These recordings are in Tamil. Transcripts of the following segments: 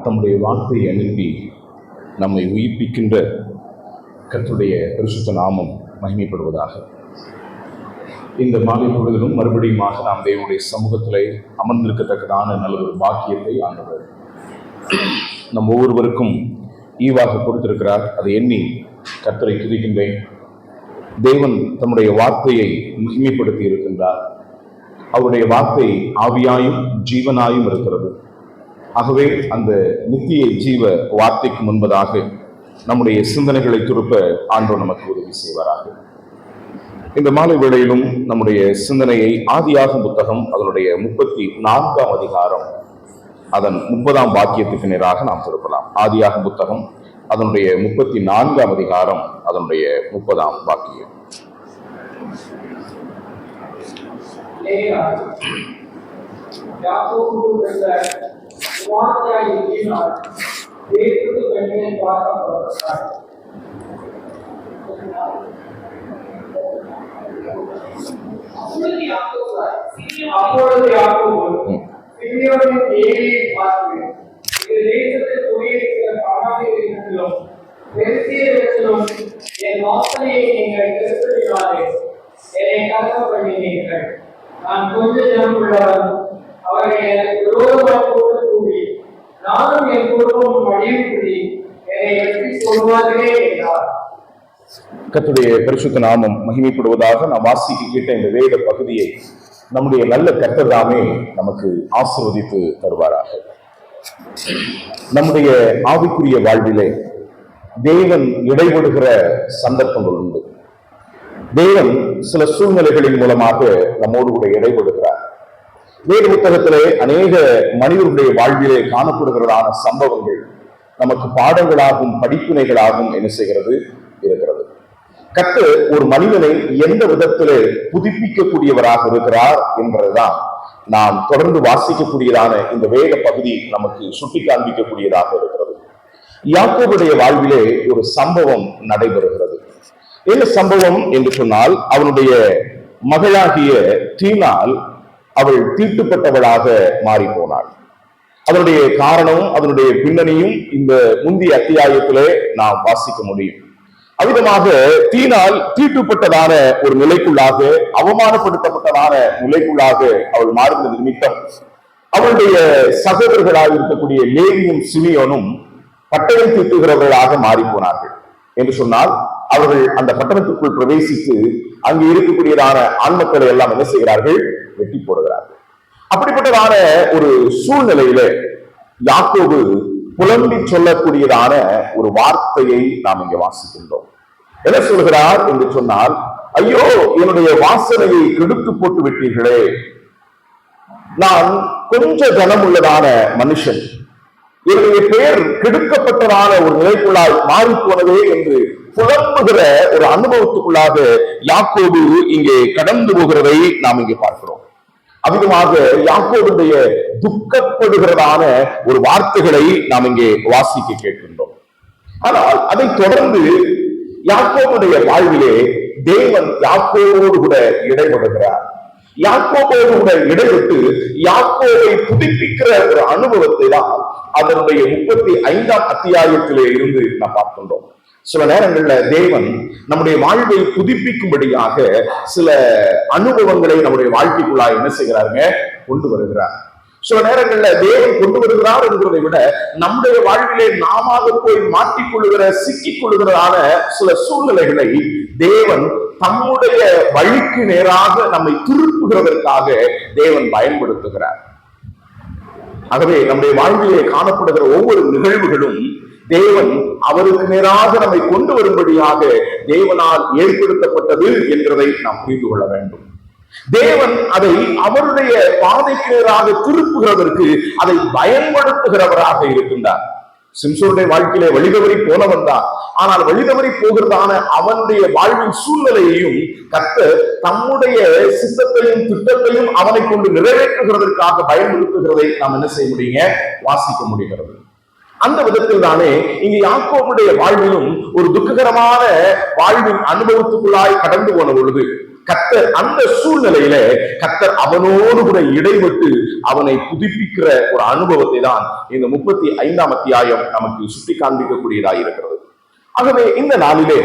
தம்முடைய வார்த்தையை அனுப்பி நம்மை உயிர்ப்பிக்கின்ற கர்த்தருடைய பரிசுத்த நாமம் மகிமைப்படுவதாக. இந்த மாலை பொழுதிலும் மறுபடியுமாக நாம் தேவனுடைய சமூகத்திலே அமர்ந்திருக்கத்தக்கதான நல்ல ஒரு பாக்கியத்தை ஆண்டவர் நம் ஒவ்வொருவருக்கும் ஈவாக கொடுத்திருக்கிறார். அதை எண்ணி கர்த்தரை துதிக்கின்றேன். தேவன் தம்முடைய வார்த்தையை மகிமைப்படுத்தி இருக்கின்றார். அவருடைய வார்த்தை ஆவியாயும் ஜீவனாயும் இருக்கிறது. ஆகவே அந்த நித்திய ஜீவ வார்த்தைக்கு முன்பதாக நம்முடைய சிந்தனைகளை திருப்ப ஆண்டவர் நமக்கு உதவி செய்வாராக. இந்த மாலை வேளையிலும் நம்முடைய சிந்தனையை ஆதியாகம புத்தகம் அதனுடைய 34ஆம் அதிகாரம் அதன் 30ஆம் வாக்கியத்துக்கு நேராக நாம் திருப்பலாம். ஆதியாகம புத்தகம் அதனுடைய 34ஆம் அதிகாரம் அதனுடைய 30ஆம் வாக்கியம். அப்பொழுது யாக்கோபு சிமியோனின் ஏரியை பார்த்து, இது தேசத்தில் குடியிருக்கிற கானானியரிடத்திலும் பெரிசியரிடத்திலும் என் வாசனையை நீங்கள் திருப்பினாலே என்னை கலக்க பண்ணினீர்கள். நான் கொஞ்ச ஜனம் உள்ளவன், அவர்கள் எனக்கு விரோதமாக போட்டு கூடி நானும் என் குடும்பமும் அழிவுபடி என்னை வெற்றி சொல்வார்களே என்றார். கர்த்தருடைய பரிசுத்த நாமம் மகிமைப்படுவதாக. நாம் வாசிக்க கேட்ட இந்த வேத பகுதியை நம்முடைய நல்ல கர்த்தர் தாமே நமக்கு ஆசீர்வதித்து தருவாராக. நம்முடைய ஆவிக்குரிய வாழ்விலே தேவன் இடைபடுகிற சந்தர்ப்பங்கள் உண்டு. தேவன் சில சூழ்நிலைகளின் மூலமாக நம்மோடு கூட இடைபடுகிறார். வேத புத்தகத்திலே அநேக மனிதர்களுடைய வாழ்விலே காணப்படுகிறதான சம்பவங்கள் நமக்கு பாடங்களாகவும் படிப்பினைகளாகவும் என்ன செய்கிறது இருக்கிறது. கர்த்தர் ஒரு மனிதனை எந்த விதத்திலே புதுப்பிக்கக்கூடியவராக இருக்கிறார் என்பதுதான் நாம் தொடர்ந்து வாசிக்கக்கூடியதான இந்த வேத பகுதி நமக்கு சுட்டி காண்பிக்கக்கூடியதாக இருக்கிறது. யாக்கோபுடைய வாழ்விலே ஒரு சம்பவம் நடைபெறுகிறது. என்ன சம்பவம் என்று சொன்னால், அவனுடைய மகளாகிய தீனால் அவள் தீட்டுப்பட்டவளாக மாறி போனாள். அதனுடைய காரணமும் அதனுடைய பின்னணியும் இந்த முந்தைய அத்தியாயத்திலே நாம் வாசிக்க முடியும். அவ்விதமாக தீனால் தீட்டுப்பட்டதான ஒரு நிலைக்குள்ளாக, அவமானப்படுத்தப்பட்டதான நிலைக்குள்ளாக அவள் மாறுவது நிமித்தம் அவளுடைய சகோதரர்களாக இருக்கக்கூடிய லேவியும் சிமியோனும் பட்டயம் தீட்டுகிறவர்களாக மாறி போனார்கள். என்று சொன்னால், அவர்கள் அந்த பட்டணத்துக்குள் பிரவேசித்து அங்கு இருக்கக்கூடியதான ஆண் மக்களை எல்லாம் என்ன செய்கிறார்கள்? வெட்டி போடுகிறார்கள். அப்படிப்பட்டதான ஒரு சூழ்நிலையில யாக்கோபு புலம்பி சொல்லக்கூடியதான ஒரு வார்த்தையை நாம் இங்க வாசிக்கின்றோம். என்ன சொல்கிறார் என்று சொன்னால், ஐயோ, என்னுடைய வாசனையை கெடுத்து போட்டு விட்டீர்களே, நான் கொஞ்ச கனம் உள்ளதான மனுஷன், என்னுடைய பெயர் கெடுக்கப்பட்டதான ஒரு நிலைக்குள்ளாய் மாறி போனதே என்று புலம்புகிற ஒரு அனுபவத்துக்குள்ளாக யாக்கோபு இங்கே கடந்து போகிறதை நாம் இங்கே பார்க்கிறோம். அதிகமாக யாக்கோபுடைய துக்கப்படுகிறதான ஒரு வார்த்தைகளை நாம் இங்கே வாசிக்க கேட்கின்றோம். ஆனால் அதை தொடர்ந்து யாக்கோபுடைய வாழ்விலே தேவன் யாக்கோபோடு கூட இடைபடுகிறார். யாக்கோபோடு கூட இடைபட்டு யாக்கோபை புதுப்பிக்கிற ஒரு அனுபவத்தை தான் அதனுடைய 35ஆம் அத்தியாயத்திலே இருந்து நாம் பார்க்கின்றோம். சில நேரங்கள்ல தேவன் நம்முடைய வாழ்வை புதுப்பிக்கும்படியாக சில அனுபவங்களை நம்முடைய வாழ்க்கைக்குள்ளாக என்ன செய்கிறாருங்க? கொண்டு வருகிறார். சில நேரங்கள்ல தேவன் கொண்டு வருகிறார் என்கிறதை விட நம்முடைய வாழ்விலே நாம போய் மாட்டிக்கொள்ளுகிற, சிக்கிக் கொள்ளுகிறதான சில சூழ்நிலைகளை தேவன் தம்முடைய வழிக்கு நேராக நம்மை திருப்புகிறதற்காக தேவன் பயன்படுத்துகிறார். ஆகவே நம்முடைய வாழ்விலே காணப்படுகிற ஒவ்வொரு நிகழ்வுகளும் தேவன் அவருக்கு நேராக நம்மை கொண்டு வரும்படியாக தேவனால் ஏற்படுத்தப்பட்டது என்கிறதை நாம் புரிந்து கொள்ள வேண்டும். தேவன் அதை அவருடைய பாதைக்கு நேராக திருப்புகிறதற்கு அதை பயன்படுத்துகிறவராக இருக்கின்றார். சிம்சோனுடைய வாழ்க்கையிலே வழிதவறி போனவன் தான். ஆனால் வழிதவறி போகிறதான அவனுடைய வாழ்வின் சூழ்நிலையையும் கர்த்தர் தம்முடைய சித்தத்தையும் திட்டத்தையும் அவனை கொண்டு நிறைவேற்றுகிறதற்காக பயன்படுத்துகிறதை நாம் என்ன செய்ய முடியுங்க? வாசிக்க முடிகிறது. அந்த விதத்தில் தானே இங்கு யாக்கோபுடைய வாழ்விலும் ஒரு துக்ககரமான வாழ்வின் அனுபவத்துக்குள்ளாய் கடந்து போன பொழுது கர்த்தர் அந்த சூழ்நிலையில கர்த்தர் அவனோடு கூட இடைப்பட்டு அவனை புதுப்பிக்கிற ஒரு அனுபவத்தை தான் இந்த 35ஆம் அத்தியாயம் நமக்கு சுட்டி காண்பிக்கக்கூடியதாக இருக்கிறது. ஆகவே இந்த நாளிலே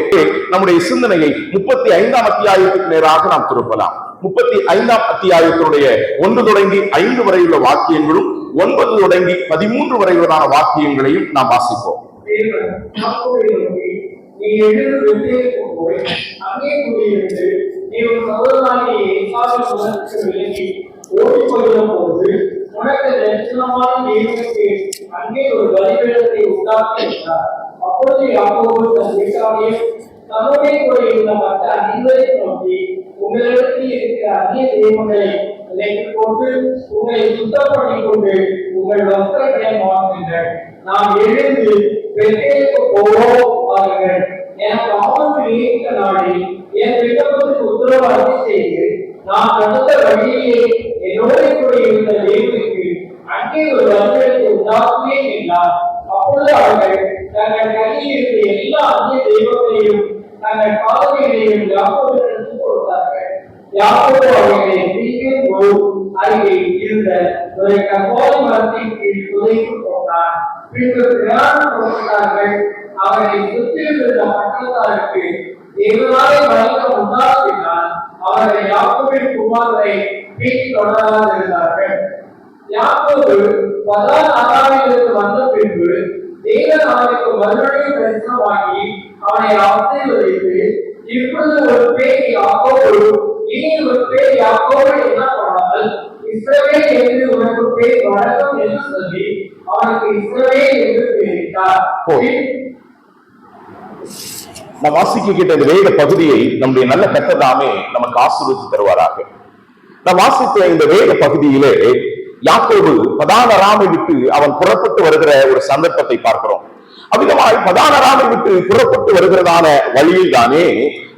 நம்முடைய சிந்தனையை 35ஆம் அத்தியாயத்துக்கு நேராக நாம் திருப்பலாம். 35ஆம் அத்தியாயத்தினுடைய 1 தொடங்கி 5 வரையுள்ள வாக்கியங்களும் 9 தொடங்கி 13 வரையிலான வாக்கியங்களையும் நாம் வாசிப்போம். அப்பொழுது யாக்கோபு தன் வீட்டாரையும் தன்னோடே கூட இருந்த மற்ற அனைவரையும் நோக்கி, உங்களிடத்தில் இருக்கிற அந்நிய தெய்வங்களை நினைத்துக் கொண்டு உங்களை சுத்தப்படுத்திக் கொண்டு உங்கள் வஸ்திரங்களை மாற்றுங்கள். நாம் எழுந்து பெத்தேலுக்கு போவோம் வாருங்கள். எனக்கு ஆபத்து நீடித்த நாளில் என் விண்ணப்பத்துக்கு உத்தரவு அருளி செய்து நான் கடந்த வழியிலே என்னோட கூட இருந்த தேவனுக்கு அங்கே ஒரு வஸ்திரத்தை உண்டாக்குவேன் என்றார். அப்பொழுது அவர்கள் தங்கள் கையில் இருந்த எல்லா அந்நிய தெய்வங்களையும் தங்கள் காதலிகளையும் யாக்கோபிற்கு கொடுத்தார்கள். யாக்கோபு அவர்களை சீக்கிரம் போய் அருகே இருந்த ஒரு கர்வாலி மரத்தின் கீழ் புதைத்து போட்டார். பின்பு பிரயாணம் புறப்பட்டார்கள். அவர்களை சுற்றியிருந்த பட்டணத்தாருக்கு தேவனாலே வழக்கம் உண்டாக்கினால் அவர்கள் யாக்கோபின் குமாரரை பின்தொடராதிருந்தார்கள். யாக்கோபு பதான் ஆராய்ச்சிக்கு வந்த பின்பு தேவன் அவனுக்கு மறுபடியும் தரிசனமாகி அவனை ஆசீர்வதித்து, இப்பொழுது ஒரு பேர் யாக்கோபு, இனி ஒரு பேர் யாக்கோபு என்னப்படாமல் இஸ்ரவேல் என்று உனக்கு பேர் வழங்கும் என்று சொல்லி அவனுக்கு இஸ்ரவேல் என்று பெயரிட்டார். நாம் வாசிக்க கேட்ட இந்த வேத பகுதியை நம்முடைய நல்ல கர்த்தர் நமக்கு ஆசீர்வதித்து தருவாராக. நாம் வாசித்த இந்த வேத பகுதியிலே யாக்கோபு பதான் அராமை விட்டு அவன் புறப்பட்டு வருகிற ஒரு சந்தர்ப்பத்தை பார்க்கிறோம். அவ்விதமாய் பதான் அராமை விட்டு புறப்பட்டு வருகிறதான வழியில் தானே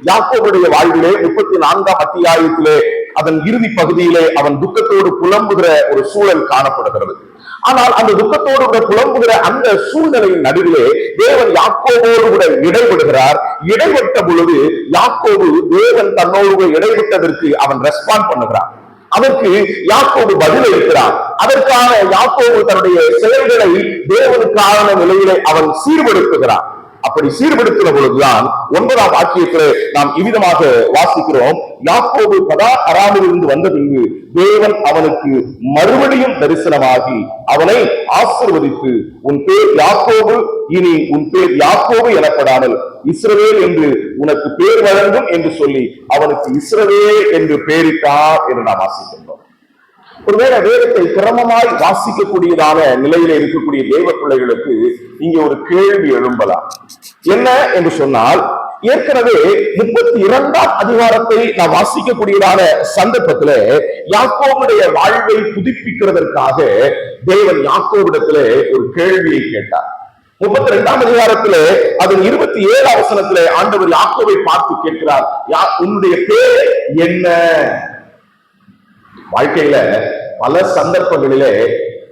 யாக்கோபுடைய வாழ்விலே 34ஆம் அத்தியாயத்திலே அதன் இறுதி பகுதியிலே அவன் துக்கத்தோடு புலம்புகிற ஒரு சூழல் காணப்படுகிறது. ஆனால் அந்த துக்கத்தோடு கூட புலம்புகிற அந்த சூழ்நிலையின் நடுவிலே தேவன் யாக்கோபோடு கூட இடைபடுகிறார். இடைபட்ட பொழுது யாக்கோபு தேவன் தன்னோடு இடைபட்டதற்கு அவன் ரெஸ்பாண்ட் பண்ணுகிறான். அதற்கு யாக்கோபு பதில் அளிக்கிறான். அதற்கான யாக்கோபு தன்னுடைய செயல்களை தேவனுக்கான நிலையிலே அவன் சீர்படுத்துகிறான். அப்படி சீர்படுத்தின பொழுதுதான் 9ஆம் வாக்கியத்திலே நாம் இவ்விதமாக வாசிக்கிறோம். யாக்கோபு பதான் அராமிலிருந்து வந்த பின்பு தேவன் அவனுக்கு மறுபடியும் தரிசனமாகி அவனை ஆசீர்வதித்து, உன் பேர் யாக்கோபு, இனி உன் பேர் யாக்கோபு எனப்படாமல் இஸ்ரவேல் என்று உனக்கு பேர் வழங்கும் என்று சொல்லி அவனுக்கு இஸ்ரவேல் என்று பெயரிட்டார் என்று நாம் வாசிக்கின்றோம். ஒருவேளை வேதத்தை கிரமமாய் வாசிக்கக்கூடியதான நிலையில இருக்கக்கூடிய தேவ பிள்ளைகளுக்கு இங்கே ஒரு கேள்வி எழும்பலாம். என்ன என்று சொன்னால், ஏற்கனவே 32ஆம் அதிகாரத்தை நாம் வாசிக்கக்கூடியதான சந்தர்ப்பத்திலே யாக்கோபுடைய வாழ்வை புதுப்பிக்கிறதற்காக தேவன் யாக்கோபிடத்திலே ஒரு கேள்வியை கேட்டார். 32ஆம் அதிகாரத்திலே அதன் 27ஆம் வசனத்திலே ஆண்டவர் யாக்கோபை பார்த்து கேட்கிறார், உன்னுடைய பேர் என்ன? வாழ்க்கையில பல சந்தர்ப்பங்களிலே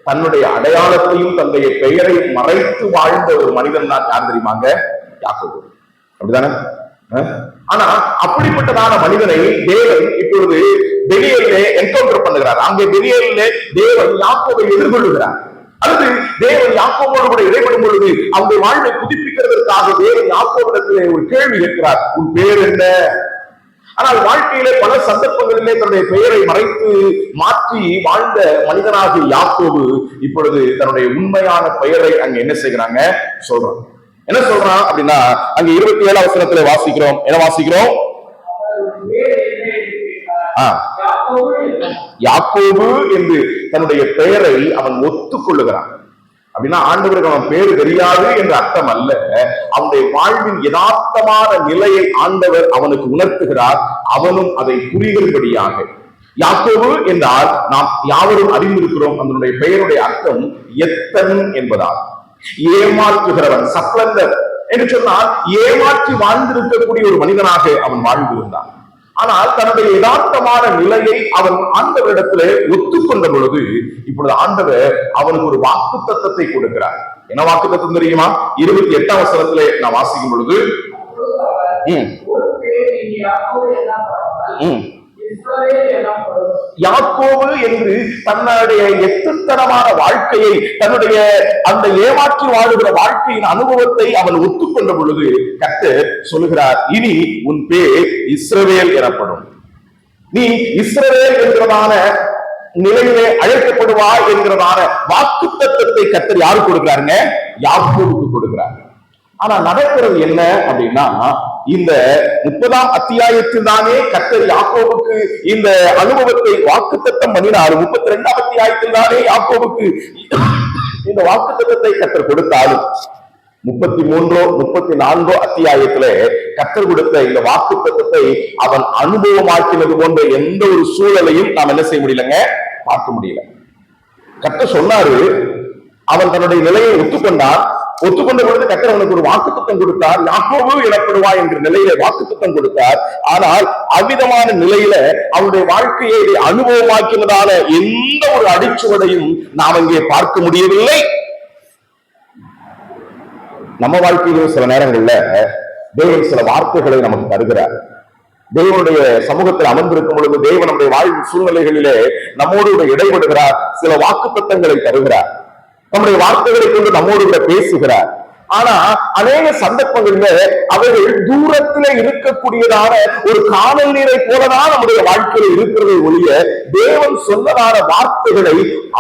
தன்னுடைய அடையாளத்தையும் தன்னுடைய பெயரை மறைத்து வாழ்ந்த ஒரு மனிதன் தான் யார் தெரியுமாங்க? யாக்கோபு. அப்படிதானே? ஆனா அப்படிப்பட்டதான மனிதனை தேவன் இப்பொழுது பெலியேலிலே என்கவுண்டர் பண்ணுகிறார். அங்கே பெலியேலிலே தேவன் யாக்கோபை எதிர்கொள்ளுகிறார். அல்லது தேவன் யாக்கோபோடு கூட இடைப்படும் பொழுது அவருடைய வாழ்வை புதுப்பிக்கிறதற்காக தேவன் யாக்கோபிடத்திலே ஒரு கேள்வி கேட்கிறார், உன் பேர் என்ன? ஆனால் வாழ்க்கையிலே பல சந்தர்ப்பங்களிலே தன்னுடைய பெயரை மறைத்து மாற்றி வாழ்ந்த மனிதனாக யாக்கோபு இப்பொழுது தன்னுடைய உண்மையான பெயரை அங்க என்ன செய்கிறாங்க சொல்றான். என்ன சொல்றான் அப்படின்னா, அங்க 27ஆம் வசனத்திலே வாசிக்கிறோம். என்ன வாசிக்கிறோம்? யாக்கோபு என்று தன்னுடைய பெயரை அவன் ஒத்துக்கொள்ளுகிறான். அப்படின்னா ஆண்டவருக்கு அவன் பேரு தெரியாது என்ற அர்த்தம் அல்ல. அவனுடைய வாழ்வின் யதார்த்தமான நிலையை ஆண்டவர் அவனுக்கு உணர்த்துகிறார். அவனும் அதை புரிகிறபடியாக. யாக்கோபு என்றால் நாம் யாவரும் அறிந்திருக்கிறோம், அதனுடைய பெயருடைய அர்த்தம் எத்தன் என்பதால் ஏமாற்றுகிறவன், சப்ளந்தர் என்று சொன்னால் ஏமாற்றி வாழ்ந்திருக்கக்கூடிய ஒரு மனிதனாக அவன் வாழ்ந்திருந்தான். ஆனால் தன்னுடைய யதார்த்தமான நிலையை அவன் ஆண்டவரிடத்திலே ஒத்துக்கொண்ட பொழுது இப்பொழுது ஆண்டவர் அவனுக்கு ஒரு வாக்கு தத்தத்தை கொடுக்கிறார். என்ன வாக்கு தத்தம் தெரியுமா? 28ஆம் வசனத்திலே நான் வாசிக்கும் பொழுது, ஒரு பேர் இனி யாக்கோபு என்னப்படாமல் இஸ்ரவேல் எனப்படும். யாக்கோபு என்று தன்னுடைய எட்டுத்தனமான வாழ்க்கையை, தன்னுடைய அந்த ஏமாற்றி வாழுகிற வாழ்க்கையின் அனுபவத்தை அவன் ஒத்துக்கொண்ட பொழுது கர்த்தர் சொல்லுகிறார், இனி உன் பேர் இஸ்ரவேல் எனப்படும். நீ இஸ்ரவேல் என்கிறதான நிலையிலே அழைக்கப்படுவாய் என்கிறதான வாக்குத்தத்தத்தை கர்த்தர் யாருக்கு கொடுக்கிறாருங்க? யாக்கோபுக்கு கொடுக்கிறார். ஆனா நடக்கிறது என்ன அப்படின்னா, இந்த 30ஆம் அத்தியாயத்தில் தானே கர்த்தர் யாக்கோபுக்கு இந்த அனுபவத்தை வாக்குத்தத்தம் பண்ணினார். 32ஆம் அத்தியாயத்தில் தானே யாக்கோபுக்கு இந்த வாக்குத்தத்தத்தை கர்த்தர் கொடுத்தாலும் 33 34 அத்தியாயத்துல கர்த்தர் கொடுத்த இந்த வாக்குத்தத்தத்தை அவன் அனுபவமாக்கினது போன்ற எந்த ஒரு சூழலையும் நாம் என்ன செய்ய முடியலங்க? பார்க்க முடியல. கர்த்தர் சொன்னாரு, அவன் தன்னுடைய நிலையை ஒத்துக்கொண்ட பொழுது கர்த்தர் அவனுக்கு ஒரு வாக்குத்தத்தம் கொடுத்தார். யாக்கோபு எனப்படுவாய் என்ற நிலையில வாக்குத்தத்தம் கொடுத்தார். ஆனால் அவ்விதமான நிலையில அவனுடைய வாழ்க்கையை அனுபவமாக்கினதான எந்த ஒரு அடிச்சுவடையும் நாம் அங்கே பார்க்க முடியவில்லை. நம்ம வாழ்க்கையிலும் சில நேரங்கள்ல தேவன் சில வார்த்தைகளை நமக்கு தருகிறார். தேவனுடைய சமூகத்தில் அமர்ந்திருக்கும் பொழுது தேவன் நம்முடைய வாழ்வு சூழ்நிலைகளிலே நம்மோடு இடைபடுகிறார். சில வாக்குத்தத்தங்களை தருகிறார். நம்முடைய வார்த்தைகளை கொண்டு நம்மோடு கூட பேசுகிறார். ஆனா அநேக சந்தர்ப்பங்கள்ல அவர்கள் தூரத்திலே இருக்கக்கூடியதான ஒரு காணல் நீரை போலதான் நம்முடைய வாழ்க்கையில இருக்கிறதை ஒழிய தேவன் சொன்னதான வார்த்தைகளை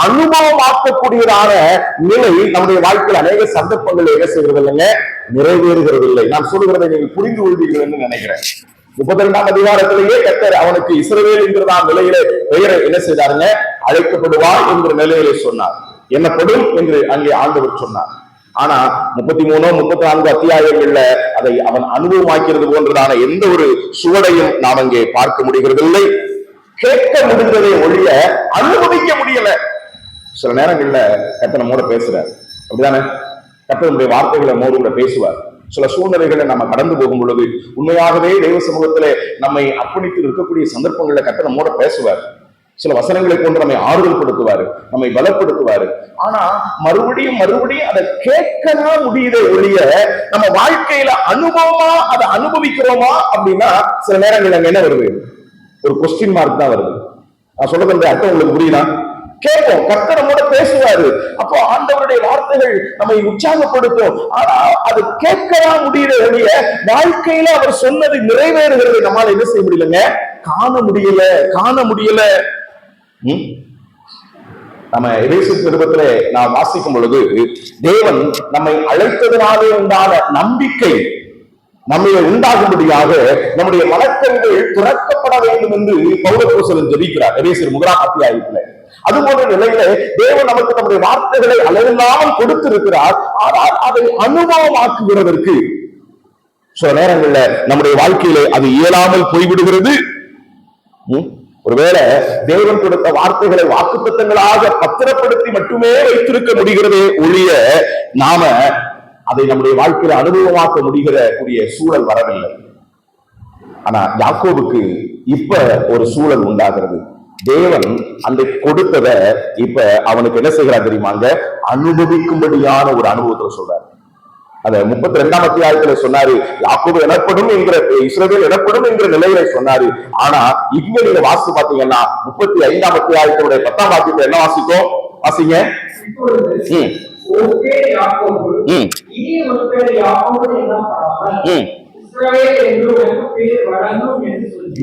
அனுபவமாக்கக்கூடியதான நிலை நம்முடைய வாழ்க்கையில் அநேக சந்தர்ப்பங்கள் என்ன செய்கிறது இல்லைங்க? நிறைவேறுகிறது இல்லை. நான் சொல்லுகிறதை நீங்கள் புரிந்து கொள்வீர்கள் என்று நினைக்கிறேன். 32ஆம் அதிகாரத்திலேயே கர்த்தர் அவனுக்கு இஸ்ரவேல் என்கிறதான நிலையில பெயரை என்ன செய்தாருங்க? அழைக்கப்படுவார் என்கிற நிலையிலே சொன்னார். என்னப்படும் என்று அங்கே ஆண்டவர் சொன்னார். ஆனா 33 34 அத்தியாயங்கள்ல அதை அவன் அனுபவமாக்கிறது போன்றதான எந்த ஒரு சுவடையும் நாம் அங்கே பார்க்க முடிகிறதில்லை. கேட்க முடிந்ததை ஒழிய அனுபவிக்க முடியல. சில நேரங்கள்ல கர்த்தர் நம்மோட பேசுறார், அப்படிதானே? கர்த்தருடைய வார்த்தைகளை நம்மோடு கூட பேசுவார். சில சூழ்நிலைகளை நம்ம கடந்து போகும் பொழுது உண்மையாகவே தேவ சமூகத்திலே நம்மை அர்ப்பணித்து இருக்கக்கூடிய சந்தர்ப்பங்கள்ல கர்த்தர் நம்மோட பேசுவார். சில வசனங்களை கொண்டு நம்மை ஆறுதல் படுத்துவாரு, நம்மை பலப்படுத்துவாரு. ஆனா மறுபடியும் அதை கேட்கதான் முடியுதே ஒழிய நம்ம வாழ்க்கையில அனுபவமா அதை அனுபவிக்கிறோமா அப்படின்னா சில நேரங்கள் அங்க என்ன வருது? ஒரு கொஸ்டின் மார்க் தான் வருது. நான் சொல்றது அர்த்தம் உங்களுக்கு புரியுதா? கேட்போம், கர்த்தர் நம்மோட பேசுவாரு. அப்போ ஆண்டவருடைய வார்த்தைகள் நம்மை உற்சாகப்படுத்தும். ஆனா அது கேட்கலாம் முடியல ஒழிய வாழ்க்கையில அவர் சொன்னது நிறைவேறுகிறது நம்மால என்ன செய்ய முடியலங்க? காண முடியல. நம்ம எபேசு நிருபத்திலே நாம் வாசிக்கும் பொழுது தேவன் நம்மை அழைத்ததினாலே உண்டான நம்பிக்கை நம்மை உண்டாகும்படியாக நம்முடைய மனக்கண்கள் திறக்கப்பட வேண்டும் என்று பவுலப்போஸ்தலன் ஜெபிக்கிறார் எபேசியர் 1ஆம் அத்தியாயத்திலே. அது போன்ற நிலையில தேவன் நமக்கு நம்முடைய வார்த்தைகளை அளவில்லாமல் கொடுத்திருக்கிறார். ஆனால் அதை அனுபவமாக்குகிறதற்கு சில நேரங்கள்ல நம்முடைய வாழ்க்கையிலே அது இயலாமல் போய்விடுகிறது. ஒருவேளை தேவன் கொடுத்த வார்த்தைகளை வாக்குத்தத்தங்களாக பத்திரப்படுத்தி மட்டுமே வைத்திருக்க முடிகிறதே ஒழிய நாம அதை நம்முடைய வாழ்க்கையில அனுபவமாக்க முடிகிற கூடிய சூழல் வரவில்லை. ஆனா யாக்கோபுக்கு இப்ப ஒரு சூழல் உண்டாகிறது. தேவன் அந்த கொடுத்ததை இப்ப அவனுக்கு என்ன செய்கிறார் தெரியுமாங்க? அனுபவிக்கும்படியான ஒரு அனுபவத்தை சொல்றாரு. அத 32ஆம் அத்தியாயத்துல சொன்னாரு, யாக்கோபு எனப்படும் என்கிற இஸ்ரவேல் எனப்படும் என்கிற நிலையில சொன்னாரு. ஆனா இங்க நீங்க வாசித்து பாத்தீங்கன்னா 35ஆம் அத்தியாயத்தினுடைய 10ஆம் வாக்கியத்தை என்ன வாசிக்கும்? வாசிங்க.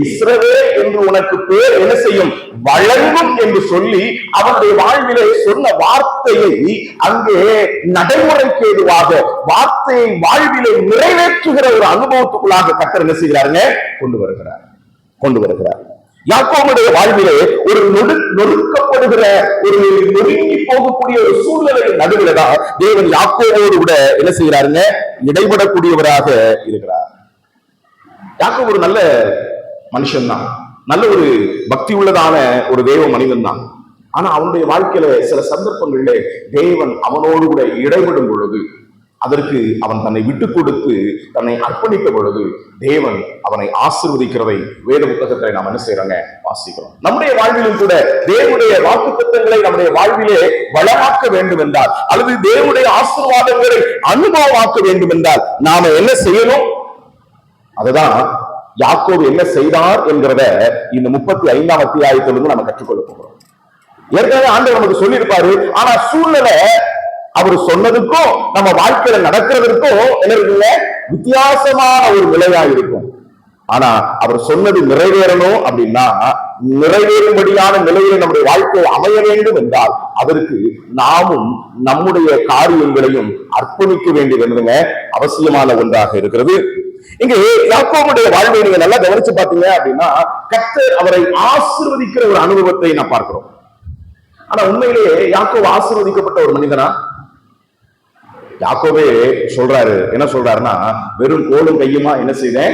இஸ்ரவேல் என்று உனக்கு பேர் என்ன செய்யும்? வழங்கும் என்று சொல்லி அவனுடைய வாழ்விலே சொன்ன வார்த்தையை அங்கே நடைமுறைக்கு ஏதுவாக வார்த்தையை வாழ்விலே நிறைவேற்றுகிற ஒரு அனுபவத்துக்குள்ளாக கர்த்தர் என்ன செய்கிறாருங்க? கொண்டு வருகிறார். யாக்கோபுடைய வாழ்விலே ஒரு நொறுக்கப்படுகிற ஒரு நொறுங்கி போகக்கூடிய ஒரு சூழ்நிலை நடுவில் தான் தேவன் யாக்கோபோடு கூட என்ன செய்கிறாருங்க? இடைபடக்கூடியவராக இருக்கிறார். யாக்கோபு ஒரு நல்ல மனுஷன் தான், நல்ல ஒரு பக்தி உள்ளதான ஒரு தேவ மனிதன் தான். ஆனா அவனுடைய வாழ்க்கையில சில சந்தர்ப்பங்களிலே தேவன் அவனோடு கூட இடைபடும் பொழுது, அதற்கு அவன் தன்னை விட்டு கொடுத்து தன்னை அர்ப்பணித்த பொழுது தேவன் அவனை ஆசீர்வதிக்கிறதை வேத புத்தகத்தை நாம் என்ன செய்யறோங்க? வாசிக்கிறோம். நம்முடைய வாழ்விலும் கூட தேவனுடைய வாக்குத்தத்தங்களை நம்முடைய வாழ்விலே வளமாக்க வேண்டும் என்றால், அல்லது தேவனுடைய ஆசீர்வாதங்களை அனுபவமாக்க வேண்டும் என்றால் நாம என்ன செய்யணும்? அதுதான் யாக்கோபு என்ன செய்தார் என்கிறத இந்த 35ஆம் அத்தியாயத்திலிருந்து நம்ம கற்றுக்கொள்ள போகிறோம். ஏற்கனவே ஆண்டவர் நமக்கு சொல்லியிருப்பாரு. ஆனா சூழ்நிலை அவர் சொன்னதுக்கும் நம்ம வாழ்க்கையில நடக்கிறதுக்கும் என்ன இருக்குங்க, வித்தியாசமான ஒரு நிலையா இருக்கும். ஆனா அவர் சொன்னது நிறைவேறணும் அப்படின்னா, நிறைவேறும்படியான நிலையில நம்முடைய வாழ்க்கை அமைய வேண்டும் என்றால் அதற்கு நாமும் நம்முடைய காரியங்களையும் அர்ப்பணிக்க வேண்டியது என்னங்க அவசியமான ஒன்றாக இருக்கிறது. இங்க யாக்கோபுடைய வாழ்வை நீங்க நல்லா கவனிச்சு பாத்தீங்க அப்படின்னா, கர்த்தர் அவரை ஆசீர்வதிக்கிற ஒரு அனுபவத்தை நான் பார்க்கிறோம். ஆனா உண்மையிலேயே யாக்கோபு ஆசீர்வதிக்கப்பட்ட ஒரு மனிதனா? யாக்கோபே சொல்றாரு, என்ன சொல்றாருன்னா, வெறும் கோலும் கையுமா என்ன செய்தேன்,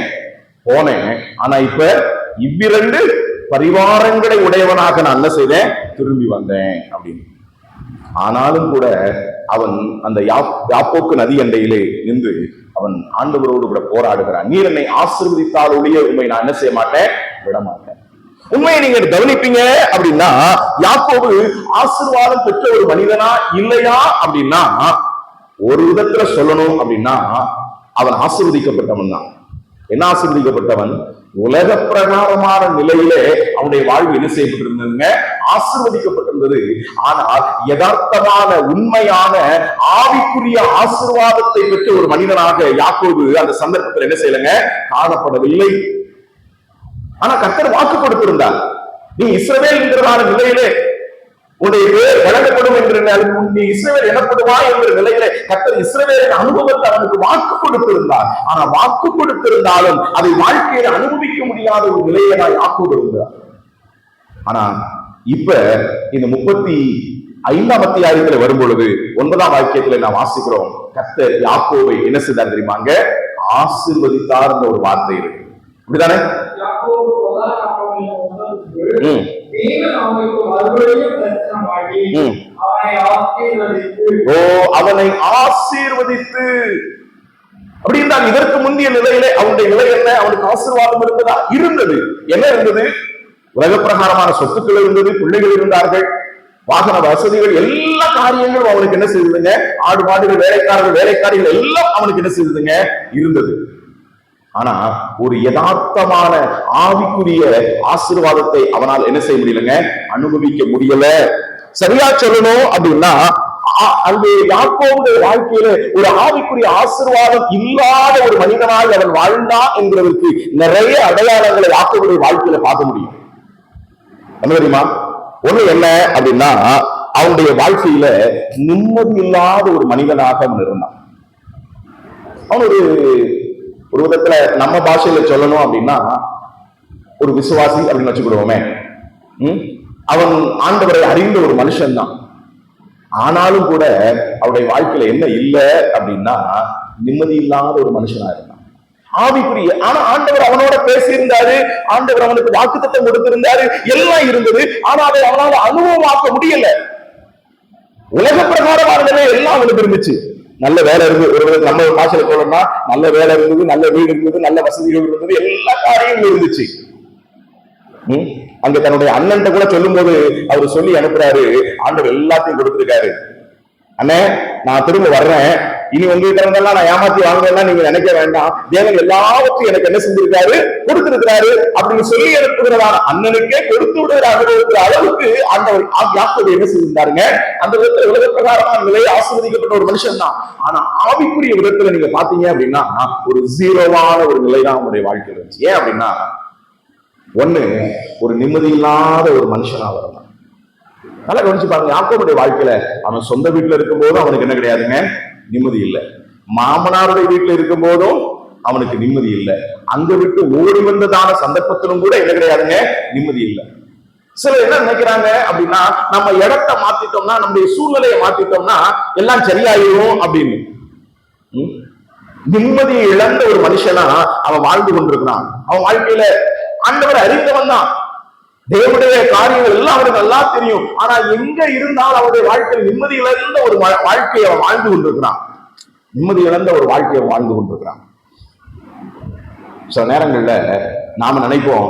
போனேன். ஆனா இப்ப இவ்விரண்டு பரிவாரங்களை உடையவனாக நான் என்ன செய்தேன், திரும்பி வந்தேன் அப்படின்னு. ஆனாலும் கூட அவன் அந்த யாப்போக்கு நதி அண்டையிலே நின்று அவன் ஆண்டவரோடு கூட போராடுகிறான். நீர் என்னை ஆசீர்வதித்தால் ஒழிய உண்மை நான் என்ன செய்ய மாட்டேன், விட மாட்டேன். உண்மையை நீங்க கவனிப்பீங்க அப்படின்னா, யாக்கோபு ஆசீர்வாதம் பெற்ற ஒரு மனிதனா இல்லையா அப்படின்னா, ஒரு விதத்துல சொல்லணும் அப்படின்னா அவன் ஆசீர்வதிக்கப்பட்டவன் தான். என்ன ஆசீர்வதிக்கப்பட்டவன்? உலக பிரகாரமான நிலையிலே அவனுடைய வாழ்வு என்ன செய்யப்பட்டிருந்ததுங்க, ஆசீர்வதிக்கப்பட்டிருந்தது. ஆனால் யதார்த்தமான உண்மையான ஆவிக்குரிய ஆசீர்வாதத்தை பெற்ற ஒரு மனிதனாக யாக்கோபு அந்த சந்தர்ப்பத்தில் என்ன செய்யலங்க, காணப்படவில்லை. ஆனா கர்த்தர் வாக்கு கொடுத்திருந்தார். நீ இஸ்ரவேல் என்கிறதான நிலையிலே உன்னுடைய பேர் வழங்கப்படும் என்று நீ இஸ்ரவேல் எனப்படுவா என்ற நிலையிலே கர்த்தர் இஸ்ரவேலின் அனுபவத்தை அவனுக்கு வாக்கு கொடுத்திருந்தார். ஆனா வாக்கு கொடுத்திருந்தாலும் அதை வாழ்க்கையில அனுபவிக்க முடியாத ஒரு நிலையை நான் யாக்கோபு இருந்தார். ஆனா இப்ப இந்த 35ஆம் அத்தியாயத்துல வரும் பொழுது 9ஆம் வாக்கியத்துல நான் வாசிக்கிறோம், கர்த்தர் யாக்கோபை என்ன செய்தார் தெரியுமாங்க, ஆசீர்வதித்தார் என்ற ஒரு வார்த்தை இருக்கு. அப்படிதானே? அவனை ஆசீர்வதித்து அப்படின்னா இதற்கு முந்தைய நிலையிலே அவனுடைய நிலை என்ன, அவனுக்கு ஆசீர்வாதம் இருந்ததா? இருந்தது. என்ன இருந்தது? உலக பிரகாரமான சொத்துக்கள் இருந்தது, பிள்ளைகள் இருந்தார்கள், வாகன வசதிகள், எல்லா காரியங்களும் அவனுக்கு என்ன செய்ததுங்க, ஆடு மாடுகள், வேலைக்காரர்கள், வேலைக்காரிகள் எல்லாம் அவனுக்கு என்ன செய்ததுங்க, இருந்தது. ஆனா ஒரு யதார்த்தமான ஆவிக்குரிய ஆசீர்வாதத்தை அவனால் என்ன செய்ய முடியலங்க, அனுபவிக்க முடியல. சரியா சொல்லணும் அப்படின்னா, அங்கே யாக்கோபுடைய வாழ்க்கையில ஒரு ஆவிக்குரிய ஆசீர்வாதம் இல்லாத ஒரு மனிதனாய் அவன் வாழ்ந்தான் என்கிறதுக்கு நிறைய அடையாளங்களை யாக்கோபுடைய வாழ்க்கையில பார்க்க முடியும். என்ன தெரியுமா? ஒண்ணு என்ன அப்படின்னா, அவனுடைய வாழ்க்கையில நிம்மதி இல்லாத ஒரு மனிதனாக அவன் இருந்தான். அவன் ஒரு விதத்துல நம்ம பாஷையில சொல்லணும் அப்படின்னா ஒரு விசுவாசி அப்படின்னு வச்சுக்கிடுவோமே. அவன் ஆண்டவரை அறிந்த ஒரு மனுஷன் தான். ஆனாலும் கூட அவருடைய வாழ்க்கையில என்ன இல்லை அப்படின்னா, நிம்மதி இல்லாத ஒரு மனுஷனா இருந்தான். ஆவிக்குரிய, ஆனா ஆண்டவர் அவனோட பேசியிருந்தாரு, ஆண்டவர் அவனுக்கு வாக்குத்தத்தம் கொடுத்திருந்தாரு, எல்லாம் இருந்தது. ஆனா அதை அவனால அனுபவமாக்க முடியல. உலக பிரகாரமான எல்லாம் அவனுக்கு இருந்துச்சு. நல்ல வேலை இருந்தது, ஒரு நம்ம பாஷையில சொல்லணும்னா நல்ல வேலை இருந்தது, நல்ல வீடு இருந்தது, நல்ல வசதிகள் இருந்தது, எல்லா காரியங்களும் இருந்துச்சு. அங்க தன்னுடைய அண்ணன் கூட சொல்லும் போது அவர் சொல்லி அனுப்புறாரு, ஆண்டவர் எல்லாத்தையும் கொடுத்திருக்காரு, அண்ணே நான் திரும்ப வர்றேன், இனி உங்ககிட்ட இருந்தெல்லாம் நான் ஏமாத்தி வாங்குவேன்னா நீங்க நினைக்க வேண்டாம், தேவன் எல்லாவற்றையும் எனக்கு என்ன செஞ்சிருக்காரு, கொடுத்திருக்கிறாரு அப்படின்னு சொல்லி அனுப்புகிறதான அண்ணனுக்கே கொடுத்து விடுகிற அனுபவத்துக்கு அளவுக்கு ஆண்டவர் யாக்கோபு என்ன செஞ்சிருந்தாருங்க. அந்த விதத்துல உலக பிரகாரமான நிலையை ஆசீர்வதிக்கப்பட்ட ஒரு மனுஷன் தான். ஆனா ஆவிக்குரிய விதத்துல நீங்க பாத்தீங்க அப்படின்னா ஒரு ஜீரோவான ஒரு நிலைதான் அவனுடைய வாழ்க்கையில் இருந்துச்சு. ஏன் அப்படின்னா, ஒண்ணு ஒரு நிம்மதி இல்லாத ஒரு மனுஷனா வரலாம். நல்லா கவனிச்சு பாருங்க, யாக்கோபுடைய வாழ்க்கையில அவன் சொந்த வீட்டுல இருக்கும் போதும் அவனுக்கு என்ன கிடையாதுங்க, நிம்மதி இல்லை. மாமனாருடைய வீட்டுல இருக்கும் போதும் அவனுக்கு நிம்மதி இல்லை. அங்க விட்டு ஓடி வந்ததான சந்தர்ப்பத்திலும் கூட என்ன கிடையாதுங்க, நிம்மதி இல்லை. சிலர் என்ன நினைக்கிறாங்க அப்படின்னா, நம்ம இடத்தை மாத்திட்டோம்னா, நம்முடைய சூழ்நிலையை மாத்திட்டோம்னா எல்லாம் சரியாயிரும் அப்படின்னு. நிம்மதியை இழந்த ஒரு மனுஷனா அவன் வாழ்ந்து கொண்டிருக்கிறான். அவன் வாழ்க்கையில ஆண்டவர் அறிந்தவன் தான், தேவனுடைய காரியங்கள் எல்லாம் அவருக்கு நல்லா தெரியும். ஆனா எங்க இருந்தால் அவருடைய வாழ்க்கையில் நிம்மதி இழந்த ஒரு வாழ்க்கையை அவன் வாழ்ந்து கொண்டிருக்கிறான். நிம்மதி இழந்த ஒரு வாழ்க்கையை வாழ்ந்து கொண்டிருக்கிறான். சில நேரங்கள்ல நாம நினைப்போம்,